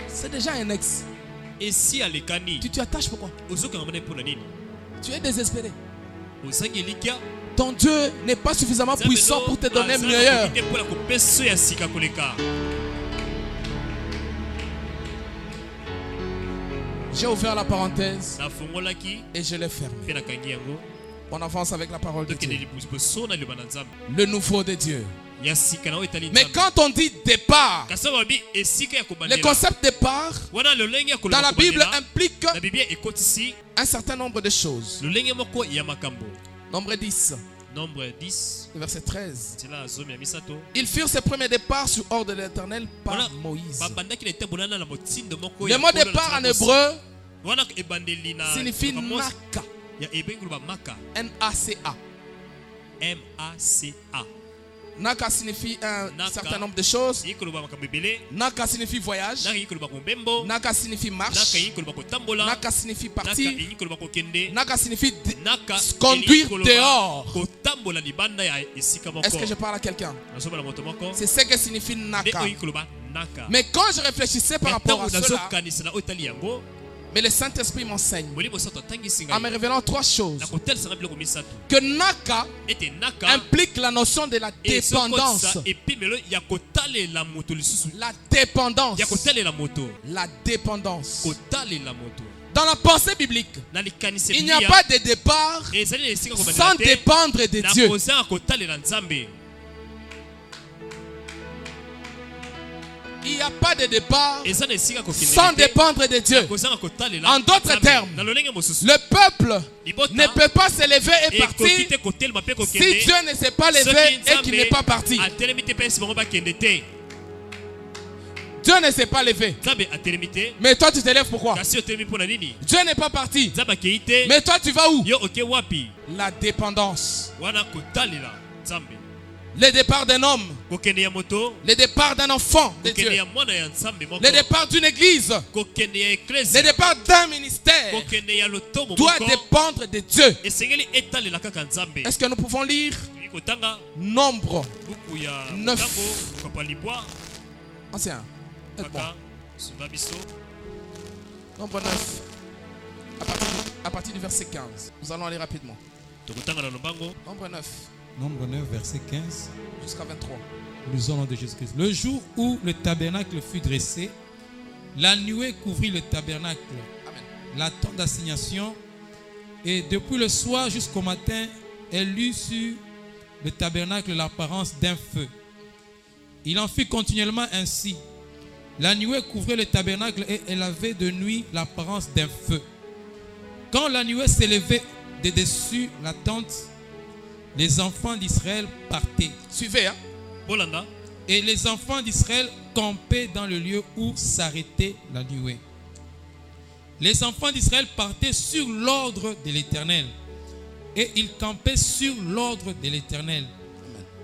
C'est déjà un ex. Et si tu t'attaches pourquoi? Tu es désespéré. Ton Dieu n'est pas suffisamment puissant pour te donner meilleur. J'ai ouvert la parenthèse et je l'ai fermée. On avance avec la parole de Dieu. Le nouveau de Dieu. Mais quand on dit départ, le concept départ dans la Bible implique un certain nombre de choses. Nombre 10. Verset 13. Ils firent ses premiers départs sur ordre de l'Éternel par Moïse. Le mot départ en hébreu signifie Naka. N-A-C-A. M-A-C-A. Naka signifie un certain nombre de choses. Naka signifie voyage. Naka signifie marche. Naka signifie partir. Naka signifie conduire dehors. Est-ce que je parle à quelqu'un? C'est ce que signifie Naka. Mais quand je réfléchissais par rapport à cela, mais le Saint-Esprit m'enseigne en me révélant trois choses. Que Naka implique la notion de la dépendance. La dépendance. La dépendance. Dans la pensée biblique, il n'y a pas de départ sans dépendre de Dieu. Il n'y a pas de départ sans dépendre de Dieu. En d'autres termes, le peuple ne peut pas se lever et partir si Dieu ne s'est pas levé et qu'il n'est pas parti. Dieu ne s'est pas levé. Mais toi tu te lèves pourquoi? Dieu n'est pas parti. Mais toi tu vas où? La dépendance. Le départ d'un homme, le départ d'un enfant de Dieu, le départ d'une église, le départ d'un ministère doit dépendre de Dieu. Est-ce que nous pouvons lire Nombre 9? Ancien, aide-moi. Nombre 9, à partir du verset 15. Nous allons aller rapidement. Nombre 9. Nombre 9, verset 15 jusqu'à 23. Nous allons de Jésus-Christ. Le jour où le tabernacle fut dressé, la nuée couvrit le tabernacle, Amen, la tente d'assignation, et depuis le soir jusqu'au matin, elle eut sur le tabernacle l'apparence d'un feu. Il en fut continuellement ainsi. La nuée couvrait le tabernacle et elle avait de nuit l'apparence d'un feu. Quand la nuée s'élevait de dessus la tente, les enfants d'Israël partaient. Suivez, hein? Et les enfants d'Israël campaient dans le lieu où s'arrêtait la nuée. Les enfants d'Israël partaient sur l'ordre de l'Éternel. Et ils campaient sur l'ordre de l'Éternel.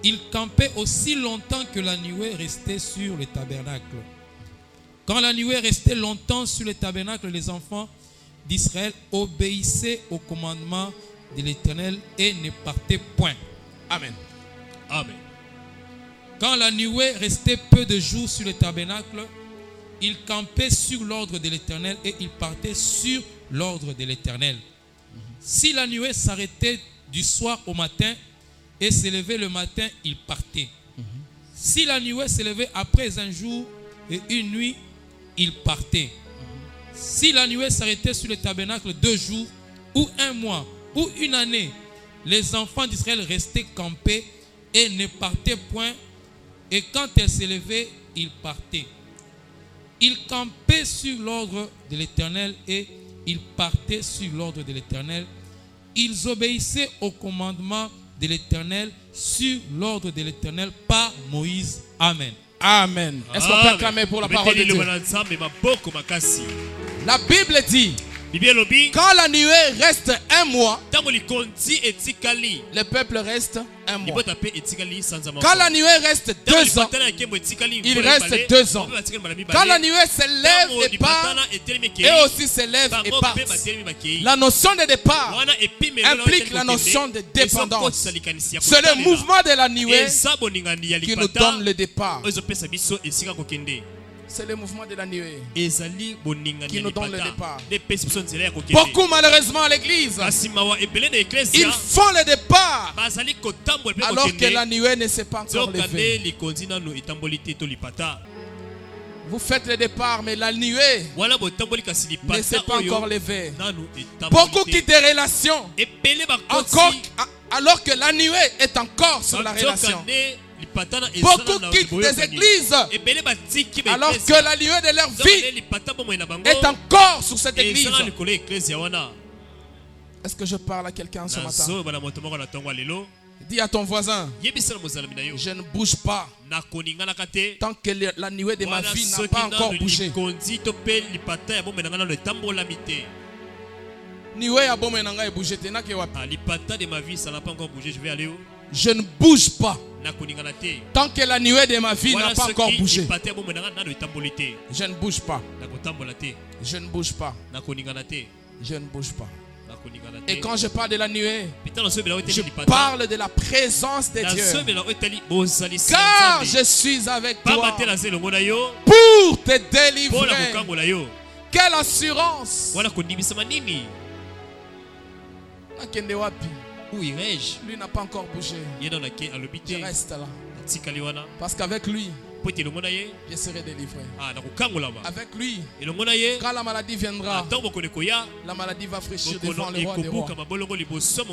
Ils campaient aussi longtemps que la nuée restait sur le tabernacle. Quand la nuée restait longtemps sur le tabernacle, les enfants d'Israël obéissaient au commandement de l'Éternel et ne partait point. Amen. Amen. Quand la nuée restait peu de jours sur le tabernacle, il campait sur l'ordre de l'Éternel et il partait sur l'ordre de l'Éternel. Si la nuée s'arrêtait du soir au matin et s'élevait le matin, il partait. Si la nuée s'élevait après un jour et une nuit, il partait. Si la nuée s'arrêtait sur le tabernacle 2 jours ou 1 mois ou une année, les enfants d'Israël restaient campés et ne partaient point. Et quand elle s'élevait, ils partaient. Ils campaient sur l'ordre de l'Éternel et ils partaient sur l'ordre de l'Éternel. Ils obéissaient au commandement de l'Éternel sur l'ordre de l'Éternel par Moïse. Amen. Amen. Est-ce qu'on peut acclamer pour la parole de Dieu? La Bible dit Quand la nuée reste un mois, le peuple reste un mois. Quand la nuée reste 2 ans, il reste 2 ans. Quand la nuée s'élève et part, et aussi s'élève et part. La notion de départ implique la notion de dépendance. C'est le mouvement de la nuée qui nous donne le départ. C'est le mouvement de la nuée qui nous donne le départ. Beaucoup malheureusement à l'église, ils font le départ alors que la nuée ne s'est pas encore levée. Vous faites le départ, mais la nuée ne s'est pas encore levée. Beaucoup quittent des relations encore, alors que la nuée est encore sur la relation. Beaucoup quittent des églises alors que la nuée de leur vie est encore sur cette église. Est-ce que je parle à quelqu'un ce matin? Dis à ton voisin, je ne bouge pas tant que la nuée de ma vie n'a pas encore bougé. Nuée a bougé. Lipata de ma vie, ça n'a pas encore bougé. Je vais aller où? Je ne bouge pas tant que la nuée de ma vie n'a pas encore bougé. Je ne bouge pas. Je ne bouge pas. Je ne bouge pas. Et quand je parle de la nuée, je parle de la présence de Dieu. Car je suis avec toi pour te délivrer. Quelle assurance! Où irai-je? Lui n'a pas encore bougé. Je reste là. Parce qu'avec lui, je serai délivré. Avec lui, quand la maladie viendra, la maladie va fléchir devant le roi des rois. Ça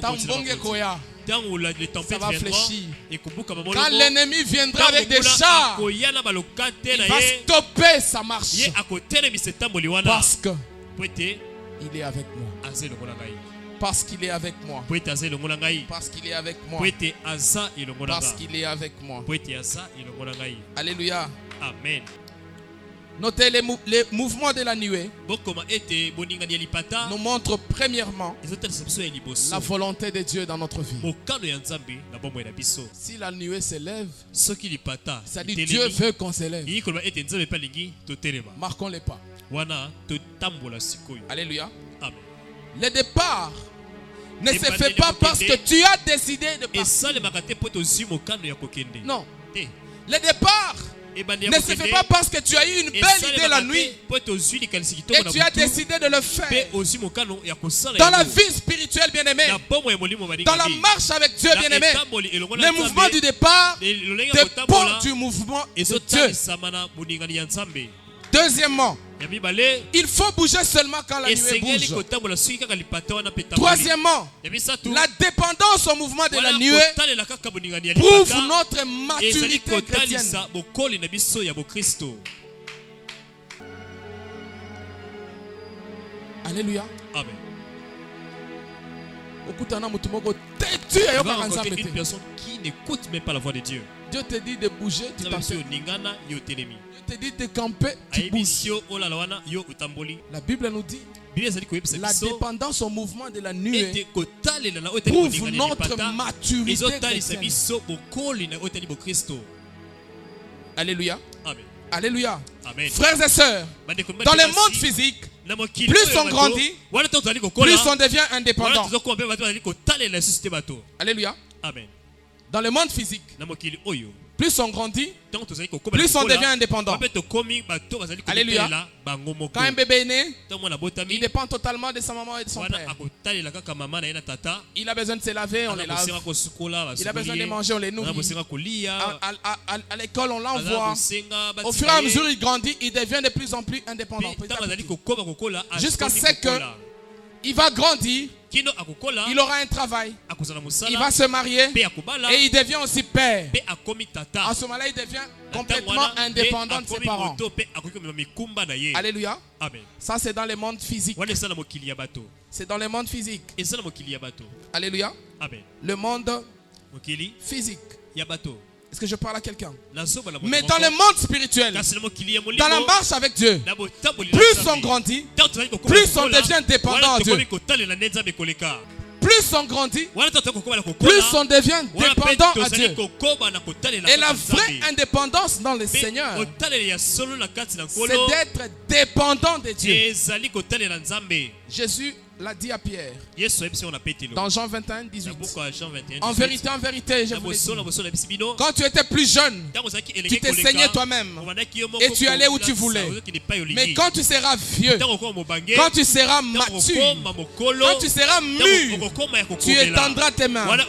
va fléchir. Quand l'ennemi viendra avec des chars, il va stopper sa marche. Parce qu'il est avec moi. Parce qu'il est avec moi. Parce qu'il est avec moi. Parce qu'il est avec moi. Alléluia. Amen. Notez les mouvements de la nuée nous montrent premièrement la volonté de Dieu dans notre vie. Si la nuée s'élève, ça dit Dieu veut qu'on s'élève. Marquons les pas. Alléluia. Amen. Le départ ne se fait pas parce que tu as décidé de partir. Non. Le départ ne se fait pas parce que tu as eu une belle idée la nuit et tu as décidé de le faire. Dans la vie spirituelle, bien-aimé, dans la marche avec Dieu, bien-aimé, le mouvement du départ dépend du mouvement de Dieu. Deuxièmement, il faut bouger seulement quand la nuée bouge. Troisièmement, la dépendance au mouvement de la nuée prouve notre maturité chrétienne. Alléluia. Amen. Une personne qui n'écoute même pas la voix de Dieu. Dieu te dit de bouger, tu t'appelles. Dieu te dit de camper, tu bouges. La Bible nous dit la dépendance au mouvement de la nuée prouve notre maturité chrétienne. Alléluia. Amen. Alléluia. Amen. Frères et sœurs, dans le monde physique, plus on grandit, plus on devient indépendant. Alléluia. Amen. Dans le monde physique, plus on grandit, plus on devient indépendant. Alléluia. Quand un bébé est né, il dépend totalement de sa maman et de son père. Il a besoin de se laver, on les lave. Il a besoin de manger, on les nourrit. À l'école, on l'envoie. Au fur et à mesure, il grandit, il devient de plus en plus indépendant. Jusqu'à ce qu'il va grandir. Il aura un travail. Il va se marier. Et il devient aussi père. À ce moment-là, il devient complètement indépendant de ses parents. Alléluia. Amen. Ça, c'est dans le monde physique. C'est dans le monde physique. Alléluia. Amen. Le monde physique. Est-ce que je parle à quelqu'un? Mais dans le monde spirituel, dans la marche avec Dieu, plus on grandit, plus on devient dépendant de Dieu. Plus on grandit, plus on devient dépendant à Dieu. Et la vraie indépendance dans le Seigneur, c'est d'être dépendant de Dieu. Jésus l'a dit à Pierre dans Jean 21, 18. En vérité, je vous le dis, quand tu étais plus jeune, tu t'es saigné toi-même et tu allais où tu voulais. Mais quand tu seras vieux, quand tu seras mature, quand tu seras mûr, tu étendras tes mains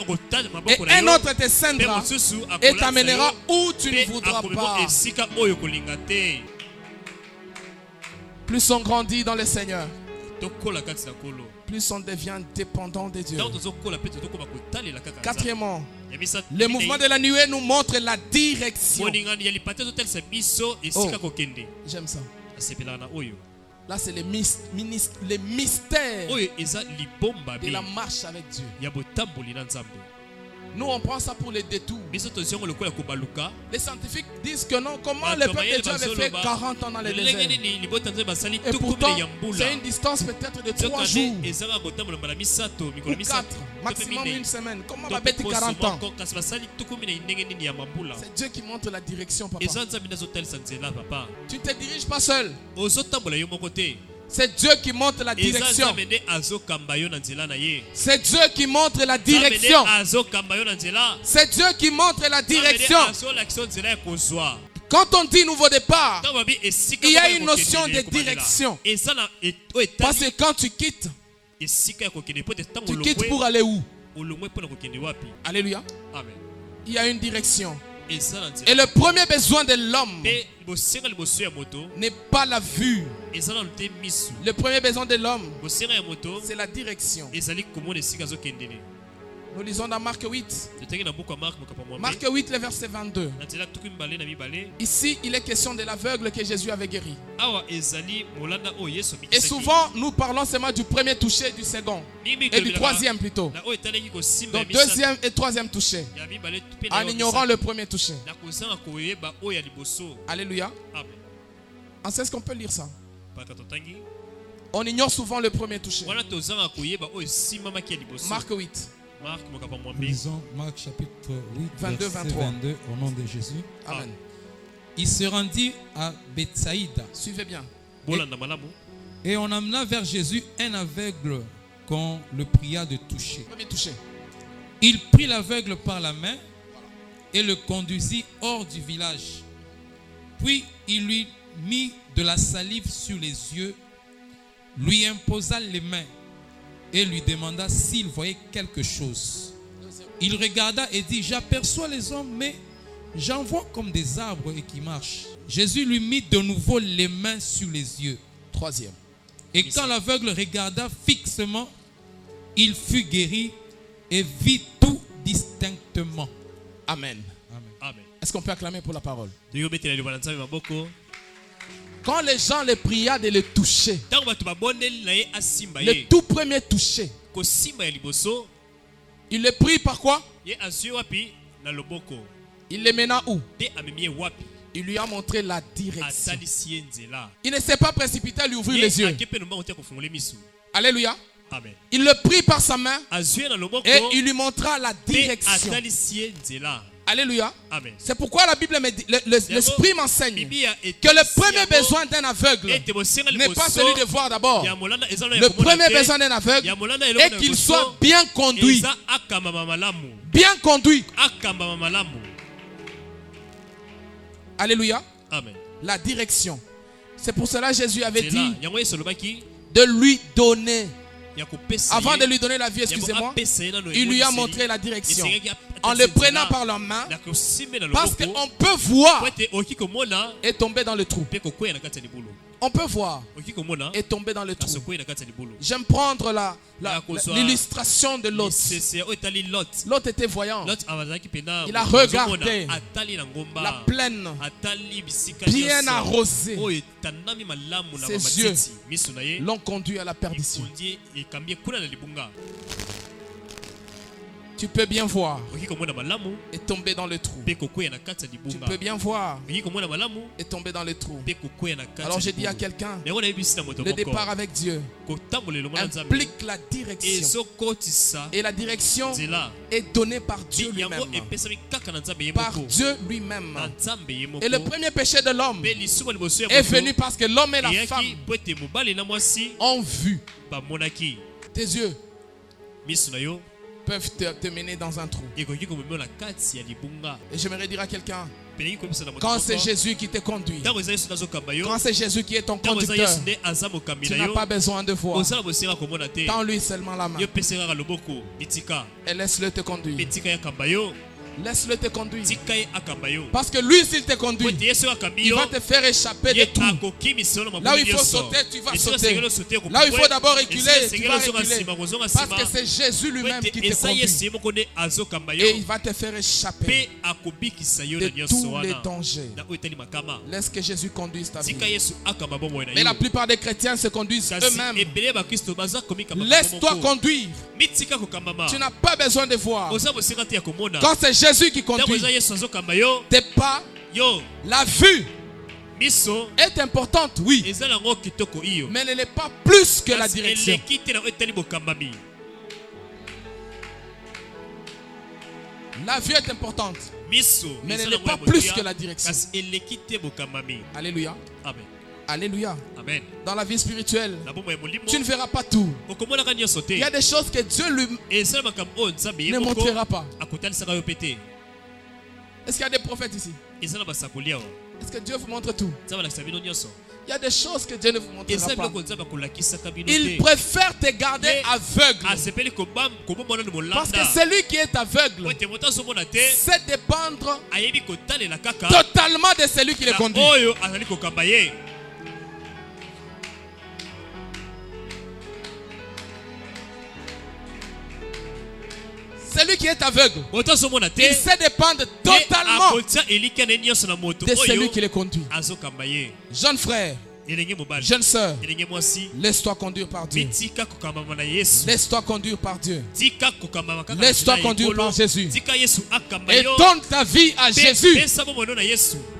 et un autre te scindra et t'amènera où tu ne voudras pas. Plus on grandit dans le Seigneur, plus on devient dépendant de Dieu. Quatrièmement, le mouvement de la nuée nous montre la direction. Oh, j'aime ça. Là, c'est les mystères de la marche avec Dieu. Nous, on prend ça pour les détours. Les scientifiques disent que non. Comment le peuple de Dieu avait fait 40 ans dans le désert? Et pourtant, c'est une distance peut-être de 3 jours ou 4, maximum une semaine. Comment va bêter 40 ans? C'est Dieu qui montre la direction, papa. Tu ne te diriges pas seul. C'est Dieu qui montre la direction. C'est Dieu qui montre la direction. C'est Dieu qui montre la direction. Quand on dit nouveau départ, il y a une notion de direction. Parce que quand tu quittes pour aller où? Alléluia. Il y a une direction. Et le premier besoin de l'homme n'est pas la vue. Le premier besoin de l'homme, c'est la direction. Nous lisons dans Marc 8. Marc 8, le verset 22. Ici, il est question de l'aveugle que Jésus avait guéri. Et souvent, nous parlons seulement du premier toucher et du second. Et du troisième plutôt. Donc, deuxième et troisième toucher. En ignorant le premier toucher. Alléluia. Est-ce qu'on peut lire ça? On ignore souvent le premier toucher. Marc 8. Lisons Marc chapitre 8, 22, verset 22 au nom de Jésus. Amen. Il se rendit à Bethsaïda. Suivez bien. Et on amena vers Jésus un aveugle qu'on le pria de toucher. Il prit l'aveugle par la main et le conduisit hors du village. Puis il lui mit de la salive sur les yeux, lui imposa les mains et lui demanda s'il voyait quelque chose. Il regarda et dit: j'aperçois les hommes, mais j'en vois comme des arbres et qui marchent. Jésus lui mit de nouveau les mains sur les yeux. Troisième. Et quand l'aveugle regarda fixement, il fut guéri et vit tout distinctement. Amen. Amen. Est-ce qu'on peut acclamer pour la parole? Quand les gens les priaient de le toucher, le tout premier toucher, il le prie par quoi? Il les mena où? Il lui a montré la direction. Il ne s'est pas précipité à lui ouvrir les yeux. Alléluia. Amen. Il le prit par sa main et il lui montra la direction. Alléluia. C'est pourquoi la Bible me dit, l'Esprit m'enseigne que le premier besoin d'un aveugle n'est pas celui de voir d'abord. Le premier besoin d'un aveugle est qu'il soit bien conduit. Bien conduit. Alléluia. Amen. La direction. C'est pour cela que Jésus avait dit de lui donner. Avant de lui donner la vie, excusez-moi, il lui a montré la direction en le prenant par la main, parce qu'on peut voir et tomber dans le trou. On peut voir et tomber dans le trou. J'aime prendre l'illustration de Lot. Lot était voyant. Il a regardé la plaine bien arrosée. Ses yeux l'ont conduit à la perdition. Tu peux bien voir et tomber dans le trou. Tu peux bien voir et tomber dans le trou. Alors je dis à quelqu'un, le départ avec Dieu implique la direction. Et la direction est donnée par Dieu lui-même. Par Dieu lui-même. Et le premier péché de l'homme est venu parce que l'homme et la femme ont vu. Tes yeux peuvent te mener dans un trou. Et j'aimerais dire à quelqu'un, quand c'est Jésus qui te conduit, quand c'est Jésus qui est ton conducteur, tu n'as pas besoin de voir. Tends lui seulement la main et laisse-le te conduire. Laisse-le te conduire. Parce que lui, s'il te conduit, il va te faire échapper de tout. Là où il faut sauter, tu vas sauter. Là où il faut d'abord reculer, tu vas reculer. Parce que c'est Jésus lui-même qui te conduit. Et il va te faire échapper de tous les dangers. Laisse que Jésus conduise ta vie. Mais la plupart des chrétiens se conduisent eux-mêmes. Laisse-toi conduire. Tu n'as pas besoin de voir. Quand c'est Jésus qui conduit, tes pas, la vue est importante, oui, mais elle n'est pas plus que la direction. La vue est importante, mais elle n'est pas plus que la direction. Alléluia. Amen. Alléluia. Amen. Dans la vie spirituelle, tu ne verras pas tout. Il y a des choses que Dieu lui ne montrera pas. Est-ce qu'il y a des prophètes ici? Est-ce que Dieu vous montre tout? Il y a des choses que Dieu ne vous montrera pas. Il préfère te garder aveugle. Parce que celui qui est aveugle sait dépendre totalement de celui qui le conduit. Celui qui est aveugle, il sait dépendre totalement de celui qui le conduit. Jeune frère, jeune sœur, laisse-toi conduire par Dieu. Laisse-toi conduire par Dieu. Laisse-toi conduire par Jésus. Et donne ta vie à Jésus.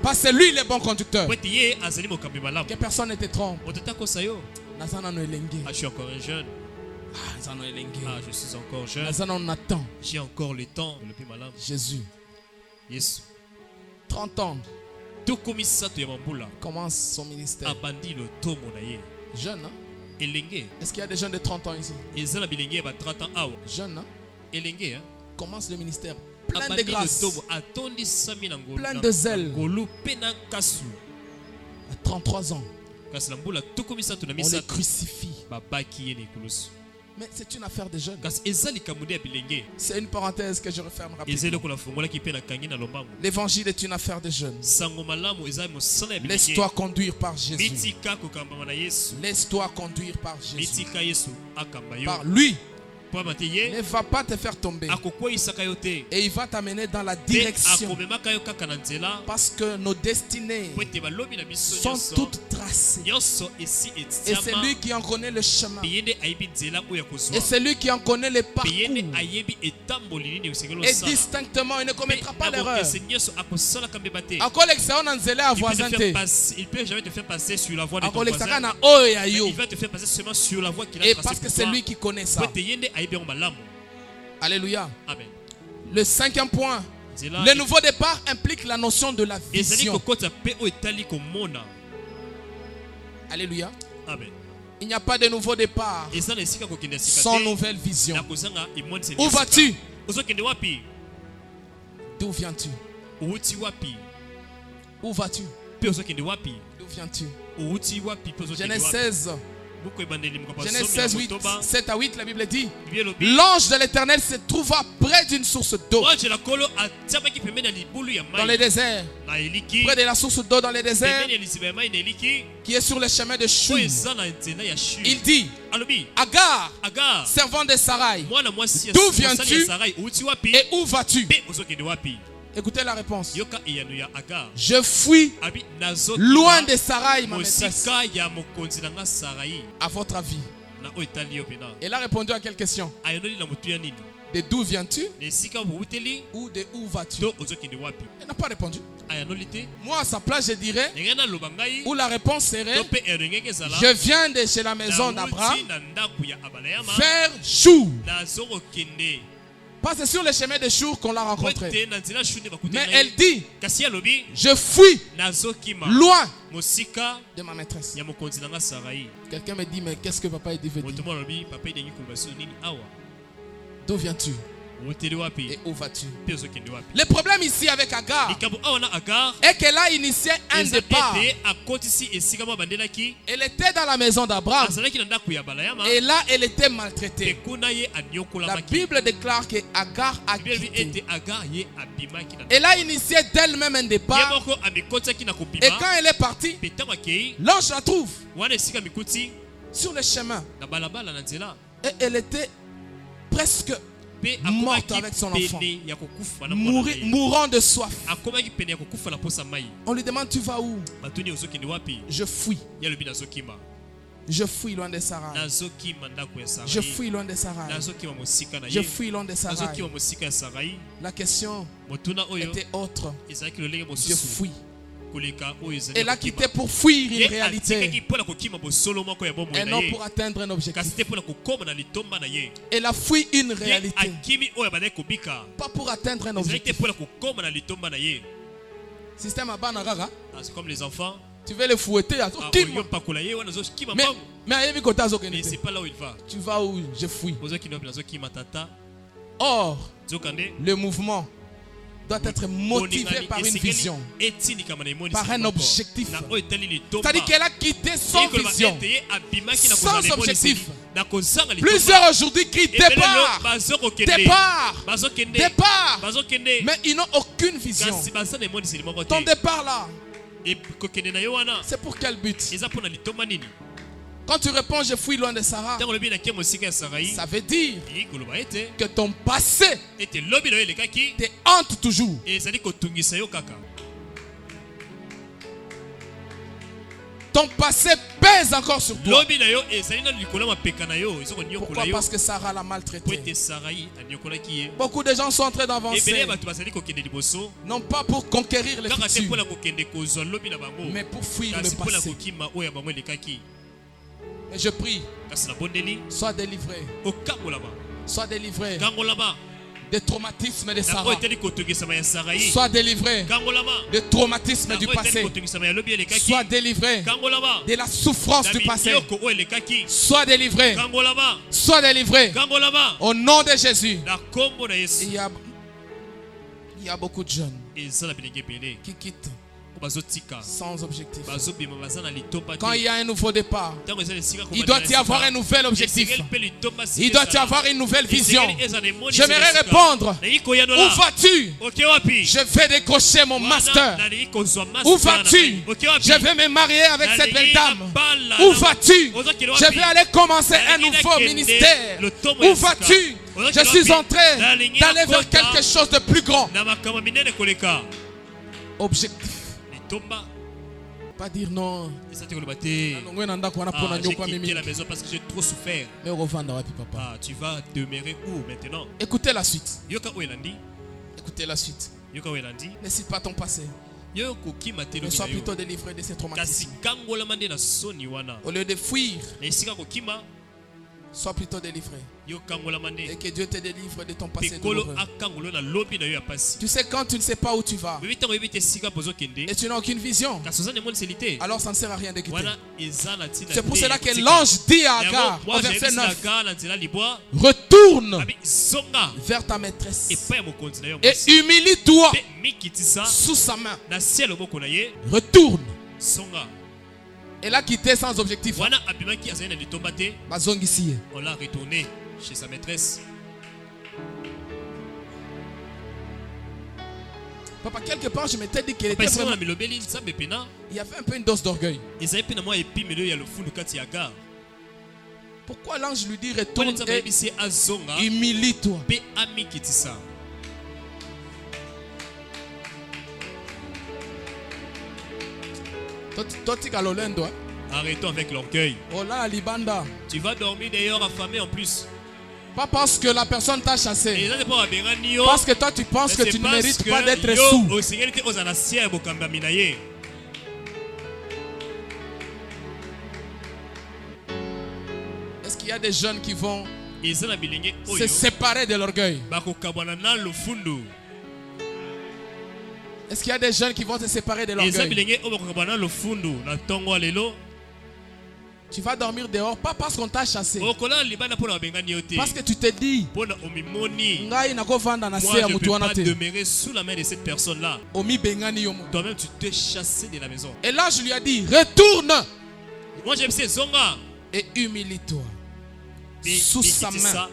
Parce que lui, il est bon conducteur. Que personne ne te trompe. Je suis encore un jeune. Je suis encore jeune. J'ai encore le temps. Jésus. Yes. 30 ans. Commence son ministère. Jeune, hein? Est-ce qu'il y a des jeunes de 30 ans ici? Jeune, hein? Commence le ministère. Plein de grâce. Plein de zèle. À 33 ans. On les crucifie. Mais c'est une affaire de jeunes. C'est une parenthèse que je referme rapidement. L'évangile est une affaire de jeunes. Laisse-toi conduire par Jésus. Laisse-toi conduire par Jésus. Par lui. Ne va pas te faire tomber. Et il va t'amener dans la direction. Parce que nos destinées sont toutes tracées. Et c'est lui qui en connaît le chemin. Et c'est lui qui en connaît les parcours. Et distinctement, il ne commettra pas l'erreur. Encore l'excellent en zélé à voisinté. Il peut jamais te faire passer sur la voie de ton voisin. Il va te faire passer seulement sur la voie qu'il a tracée. Et parce que c'est lui qui connaît ça. Alléluia. Amen. Le 5e point. Le nouveau départ implique la notion de la vision. Alléluia. Amen. Il n'y a pas de nouveau départ sans nouvelle vision. Où vas-tu? D'où viens-tu? Où vas-tu? D'où viens-tu? Genèse 16. Genèse 16, 8, 7 à 8, la Bible dit: l'ange de l'Éternel se trouva près d'une source d'eau dans le désert, près de la source d'eau dans le désert qui est sur le chemin de Chou. Il dit: Agar, servant de Sarai, d'où viens-tu et où vas-tu? Écoutez la réponse. Je fuis loin de Sarai, ma maîtresse. À votre avis? Elle a répondu à quelle question? De d'où viens-tu? Ou de où vas-tu? Il n'a pas répondu. Moi, à sa place, je dirais, où la réponse serait, je viens de chez la maison d'Abraham vers Chour. Parce que c'est sur le chemin de Chour qu'on l'a rencontré. Mais elle dit, je fuis loin de ma maîtresse. Quelqu'un me dit, mais qu'est-ce que papa est devenu? D'où viens-tu? Et où vas-tu? Le problème ici avec Agar est qu'elle a initié un départ. Elle était dans la maison d'Abraham et là elle était maltraitée. La Bible déclare que Agar a quitté. Elle a initié d'elle-même un départ et quand elle est partie, l'ange la trouve sur le chemin et elle était presque morte avec son enfant, mourant de soif. On lui demande, tu vas où? Je fuis. Je fuis loin de Sarah. Je fuis loin de Sarah. Je fuis loin de Sarah. La question était autre. Je fuis. Elle a quitté pour fuir une réalité et non pour atteindre un objectif. Elle a fui une réalité, pas pour atteindre un objectif. Système à Banaraga. C'est comme les enfants. Tu veux les fouetter. Mais c'est pas là où il va. Tu vas où? Je fuis. Or, le mouvement doit être motivé par une vision, par un objectif. C'est-à-dire qu'elle a quitté sans vision, sans objectif. Plusieurs aujourd'hui crient départ, départ, départ, mais ils n'ont aucune vision. Ton départ là, c'est pour quel but? Quand tu réponds je fuis loin de Sarah, ça veut dire que ton passé te hante toujours. Ton passé pèse encore sur toi. Pourquoi? Parce que Sarah l'a maltraité. Beaucoup de gens sont en train d'avancer, non pas pour conquérir le futur, mais pour fuir le passé. Et je prie, sois délivré. Sois délivré des traumatismes de Sarah. Sois délivré des traumatismes du passé. Sois délivré de la souffrance du passé. Sois délivré. Sois délivré. Au nom de Jésus. Il y a beaucoup de jeunes qui quittent sans objectif. Quand il y a un nouveau départ, il doit y avoir un nouvel objectif. Il doit y avoir une nouvelle vision. J'aimerais répondre, où vas-tu? Je vais décrocher mon master. Où vas-tu? Je vais me marier avec cette belle dame. Où vas-tu? Je vais aller commencer un nouveau ministère. Où vas-tu? Je suis en train d'aller vers quelque chose de plus grand. Objectif. Pas dire non. J'ai quitté la maison parce que j'ai trop souffert. Tu vas demeurer où maintenant? Écoutez la suite. Écoutez la suite. Ne cite pas ton passé. Mais sois plutôt délivré de ces traumatismes. Au lieu de fuir, sois plutôt délivré. Et que Dieu te délivre de ton passé douloureux. Tu sais, quand tu ne sais pas où tu vas et tu n'as aucune vision, alors ça ne sert à rien de quitter. C'est pour cela que l'ange dit à Agar au verset 9, retourne vers ta maîtresse et humilie-toi sous sa main. Retourne. Elle a quitté sans objectif. On l'a retourné chez sa maîtresse. Papa, quelque part, je m'étais dit qu'elle était vraiment... Il y avait un peu une dose d'orgueil. Pourquoi l'ange lui dit retourne et humilie-toi? Arrêtons avec l'orgueil. Oh là, Libanda. Tu vas dormir d'ailleurs affamé en plus. Pas parce que la personne t'a chassé. Parce que toi tu penses que tu ne mérites pas d'être sous. Est-ce qu'il y a des jeunes qui vont se séparer de l'orgueil? Est-ce qu'il y a des jeunes qui vont se séparer de l'orgueil? Tu vas dormir dehors, pas parce qu'on t'a chassé. Parce que tu te dis, moi je peux pas demeurer sous la main de cette personne-là. Toi-même tu t'es chassé de la maison. Et là je lui ai dit, retourne. Moi j'aime ces zonga. Et humilie-toi sous sa main.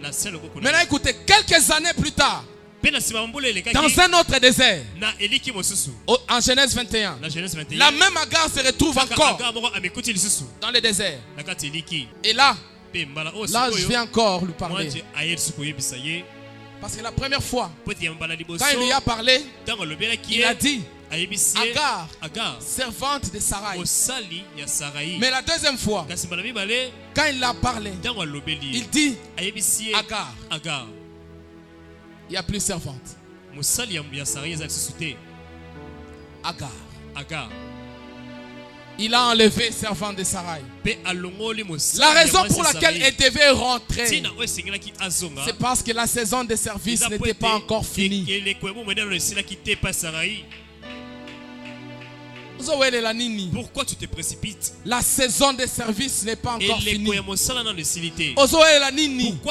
Maintenant écoutez, quelques années plus tard, dans un autre désert, en Genèse 21, la même Agar se retrouve encore dans le désert. Et là je vais encore lui parler. Parce que la première fois, quand il lui a parlé, il a dit Agar, servante de Sarai. Mais la deuxième fois, quand il l'a parlé, il dit Agar. Il n'y a plus servante. Agar. Il a enlevé servante de Sarai. La raison pour laquelle elle devait rentrer, c'est parce que la saison de service n'était pas encore finie. Pourquoi tu te précipites? La saison de service n'est pas encore finie. Pourquoi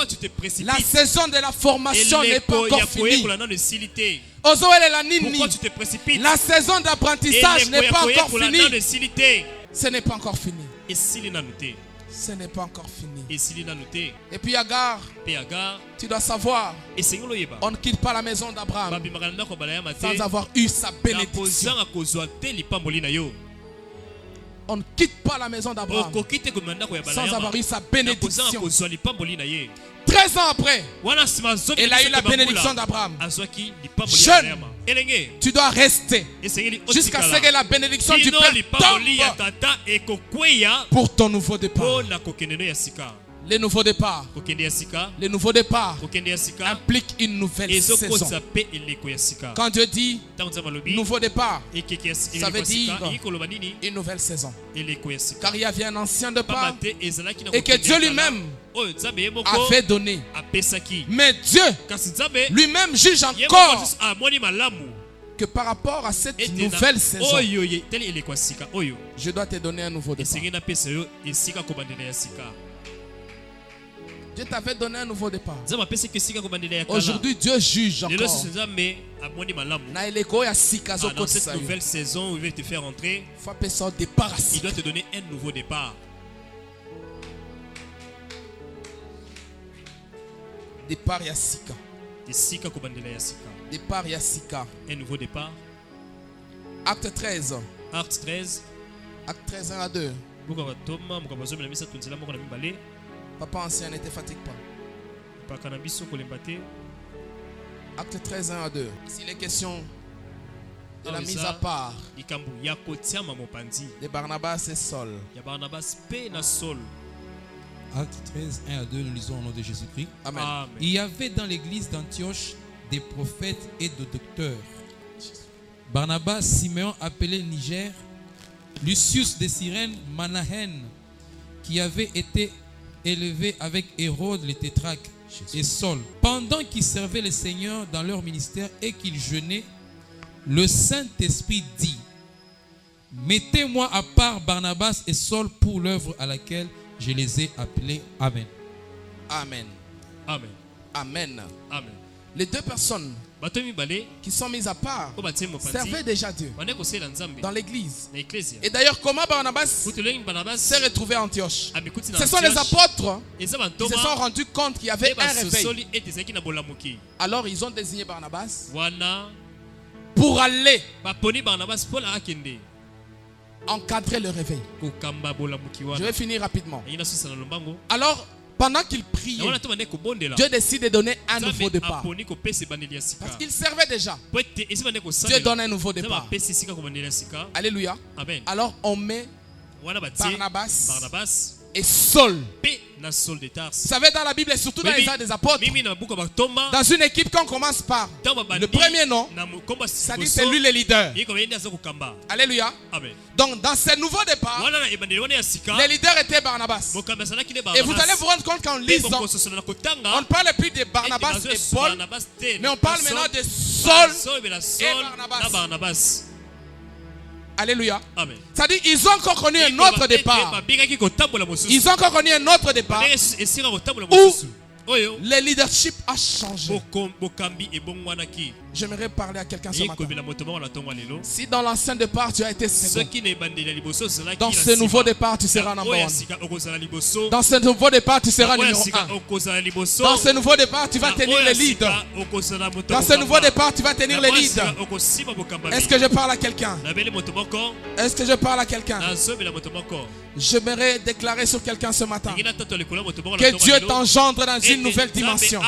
tu te précipites? La saison de la formation n'est pas encore finie. Pourquoi tu te précipites? La saison d'apprentissage n'est pas encore finie. Ce n'est pas encore fini. Ce n'est pas encore fini. Et puis Agar, tu dois savoir, on ne quitte pas la maison d'Abraham sans avoir eu sa bénédiction. On ne quitte pas la maison d'Abraham sans avoir eu sa bénédiction. 13 ans après, elle a eu la bénédiction d'Abraham. Jeune, tu dois rester jusqu'à ce que la bénédiction du Père tombe pour ton nouveau départ. Les nouveaux départs impliquent une nouvelle saison. Quand Dieu dit nouveau départ, ça veut dire une nouvelle saison. Car il y avait un ancien départ et que Dieu lui-même avait donné. Mais Dieu lui-même juge encore que par rapport à cette nouvelle saison, je dois te donner un nouveau départ. Dieu t'avait donné un nouveau départ. Aujourd'hui, Dieu juge encore. Dans cette nouvelle saison où il veut te faire entrer, il doit te donner un nouveau départ. Départ Yassika. Départ Yassika. Un nouveau départ. Acte 13. Acte 13. Acte 13, 1 à 2. Papa ancien, ne te fatigue pas. Acte 13, 1 à 2. Ici, les questions de la mise à part de Barnabas et Saul. Acte 13, 1 à 2, nous lisons au nom de Jésus-Christ. Amen. Amen. Il y avait dans l'église d'Antioche des prophètes et de docteurs. Barnabas, Siméon appelé Niger, Lucius de Cyrène, Manahen, qui avait été élevé avec Hérode le tétrarque, et Saul. Pendant qu'ils servaient le Seigneur dans leur ministère et qu'ils jeûnaient, le Saint-Esprit dit: mettez-moi à part Barnabas et Saul pour l'œuvre à laquelle je les ai appelés. Amen. Amen. Amen. Amen. Amen. Les deux personnes qui sont mises à part servaient déjà Dieu dans l'église. Et d'ailleurs, comment Barnabas s'est retrouvé à Antioche? Ce sont les apôtres qui se sont rendus compte qu'il y avait un réveil. Alors ils ont désigné Barnabas pour aller encadrer le réveil. Je vais finir rapidement. Alors, pendant qu'il priait, Dieu décide de donner un nouveau départ. Parce qu'il servait déjà. Dieu donne un nouveau départ. Alléluia. Alors on met Barnabas et Saul Vous savez, dans la Bible et surtout dans les Actes des Apôtres, dans une équipe, quand on commence par le premier nom, ça dit c'est lui le leader. Alléluia. Donc dans ce nouveau départ, les leaders étaient Barnabas. Et vous allez vous rendre compte qu'en lisant, on ne parle plus de Barnabas et Paul, mais on parle maintenant de Saul et Barnabas. Alléluia. C'est-à-dire ils ont encore connu un autre départ. Ils ont encore connu un autre départ où le leadership a changé. J'aimerais parler à quelqu'un ce matin. Si dans l'ancien départ tu as été second, dans ce nouveau départ tu seras number one. Dans ce nouveau départ tu seras numéro 1. Dans ce nouveau départ tu vas tenir les leads. Dans ce nouveau départ tu vas tenir les leads. Est-ce que je parle à quelqu'un? Est-ce que je parle à quelqu'un? J'aimerais déclarer sur quelqu'un ce matin que Dieu t'engendre dans une nouvelle dimension.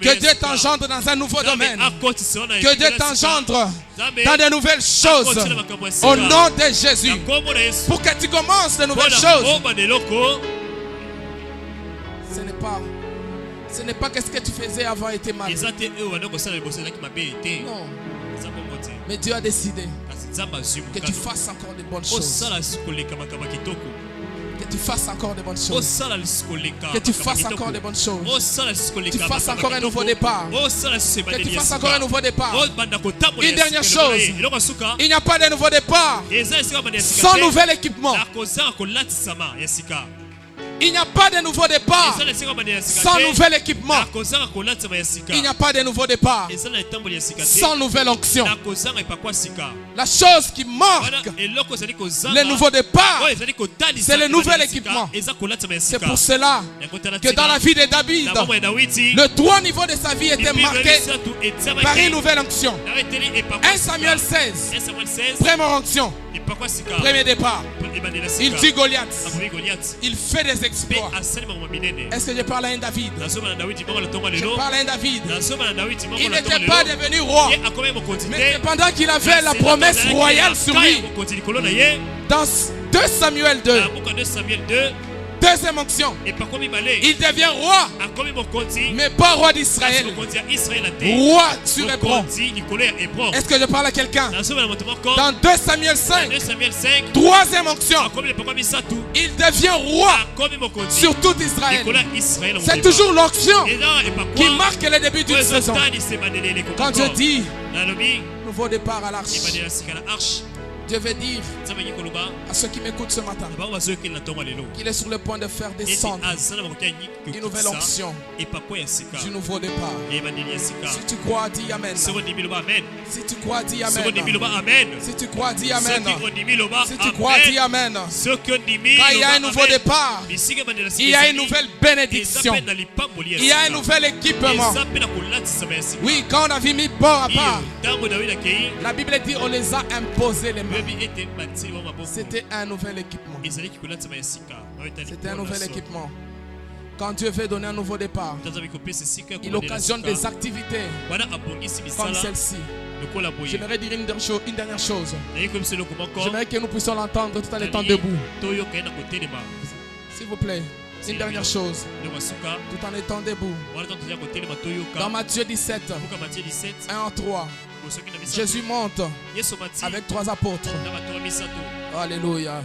Que Dieu t'engendre dans un nouveau domaine. Que Dieu t'engendre dans de nouvelles choses au nom de Jésus. Pour que tu commences de nouvelles choses. Ce n'est pas qu'est-ce que tu faisais avant était mal. Non. Mais Dieu a décidé que tu fasses encore de bonnes choses. Que tu fasses encore de bonnes choses. Que tu fasses encore de bonnes choses. Que tu fasses encore un nouveau départ. Que tu fasses encore un nouveau départ. Une dernière chose. Il n'y a pas de nouveau départ sans nouvel équipement. Il n'y a pas de nouveau départ sans nouvel équipement. Il n'y a pas de nouveau départ sans nouvelle onction. La chose qui marque le nouveau départ, c'est le nouvel équipement. C'est pour cela que dans la vie de David, le 3 niveaux de sa vie étaient marqués par une nouvelle onction. 1 Samuel 16, première onction, premier départ. Il tue Goliath. Il fait des exploits. Est-ce que je parle à un David? Je parle à un David. Il n'était pas devenu roi, mais pendant qu'il avait la promesse royale sur lui. Dans 2 Samuel 2, deuxième onction, il devient roi, mais pas roi d'Israël, roi sur Hébron. Est-ce que je parle à quelqu'un? Dans 2 Samuel 5, troisième onction, il devient roi sur tout Israël. C'est toujours l'onction qui marque le début d'une saison. Quand Dieu dit nouveau départ à l'arche, Dieu veut dire à ceux qui m'écoutent ce matin qu'il est sur le point de faire descendre une nouvelle onction du nouveau départ. Si tu crois, dis Amen. Si tu crois, dis Amen. Si tu crois, dis Amen. Si tu crois, dis Amen. Quand il y a un nouveau départ, il y a une nouvelle bénédiction. Il y a un nouvel équipement. Oui, quand on a mis bord à part, la Bible dit on les a imposés les mains. C'était un nouvel équipement. C'était un nouvel équipement. Quand Dieu veut donner un nouveau départ, il occasionne des activités comme celle-ci. J'aimerais dire une dernière chose. J'aimerais que nous puissions l'entendre tout en étant debout. S'il vous plaît, une dernière chose. Tout en étant debout. Dans Matthieu 17, 1 à 3. Jésus monte avec 3 apôtres. Alléluia.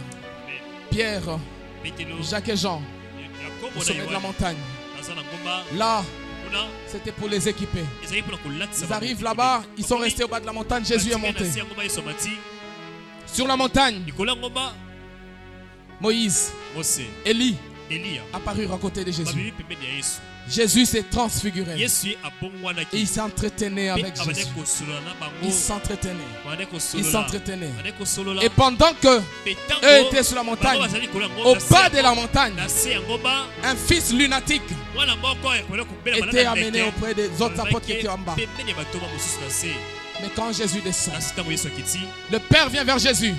Pierre, Jacques et Jean au sommet de la montagne. Là, c'était pour les équiper. Ils arrivent là-bas, ils sont restés au bas de la montagne. Jésus est monté. Sur la montagne, Moïse, Élie apparurent à côté de Jésus. Jésus s'est transfiguré. Et il s'entretenait avec Jésus. Il s'entretenait. Il s'entretenait. Et pendant que eux étaient sur la montagne, au bas de la montagne, un fils lunatique était amené auprès des autres apôtres qui étaient en bas. Mais quand Jésus descend, le Père vient vers Jésus.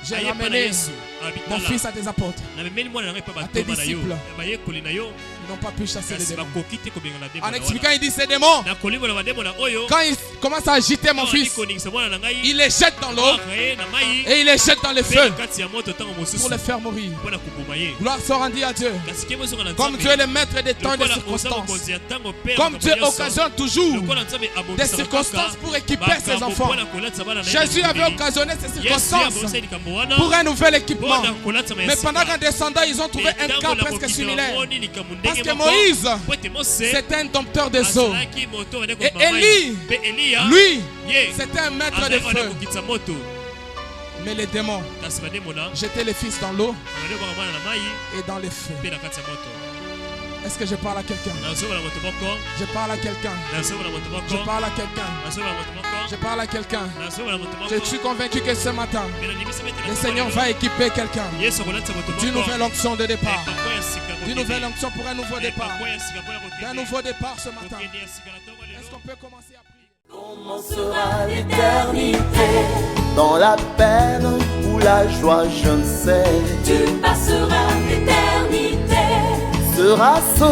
J'ai ramené mon fils à tes apôtres, à tes disciples. n'ont pas pu chasser les démons. En expliquant, il dit ces démons, quand ils commencent à agiter mon fils, il les jette dans l'eau et il les jette dans le feu pour les faire mourir. Gloire soit rendue à Dieu. Comme Dieu est le maître des temps et des circonstances, comme Dieu occasionne toujours des circonstances pour équiper ses enfants, Jésus avait occasionné ces circonstances pour un nouvel équipement. Mais pendant qu'en descendant, ils ont trouvé un cas presque similaire. Parce que Moïse, c'était un dompteur des eaux. Et Élie, lui, c'était un maître de feu. Mais les démons jetaient les fils dans l'eau et dans les feux. Est-ce que je parle à quelqu'un? Je parle à quelqu'un. Je parle à quelqu'un. Je parle à quelqu'un. Je suis convaincu que ce matin, le Seigneur va équiper quelqu'un d'une nouvelle onction de départ. D'une nouvelle onction pour un nouveau départ. D'un nouveau départ ce matin. Est-ce qu'on peut commencer à prier? Comment sera l'éternité? Dans la peine ou la joie, je ne sais. Tu passeras l'éternité. Sera-ce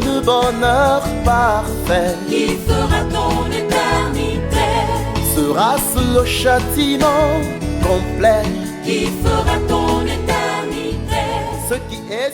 le bonheur parfait? Qui fera ton éternité? Sera-ce le châtiment complet? Qui fera ton éternité? Ce qui est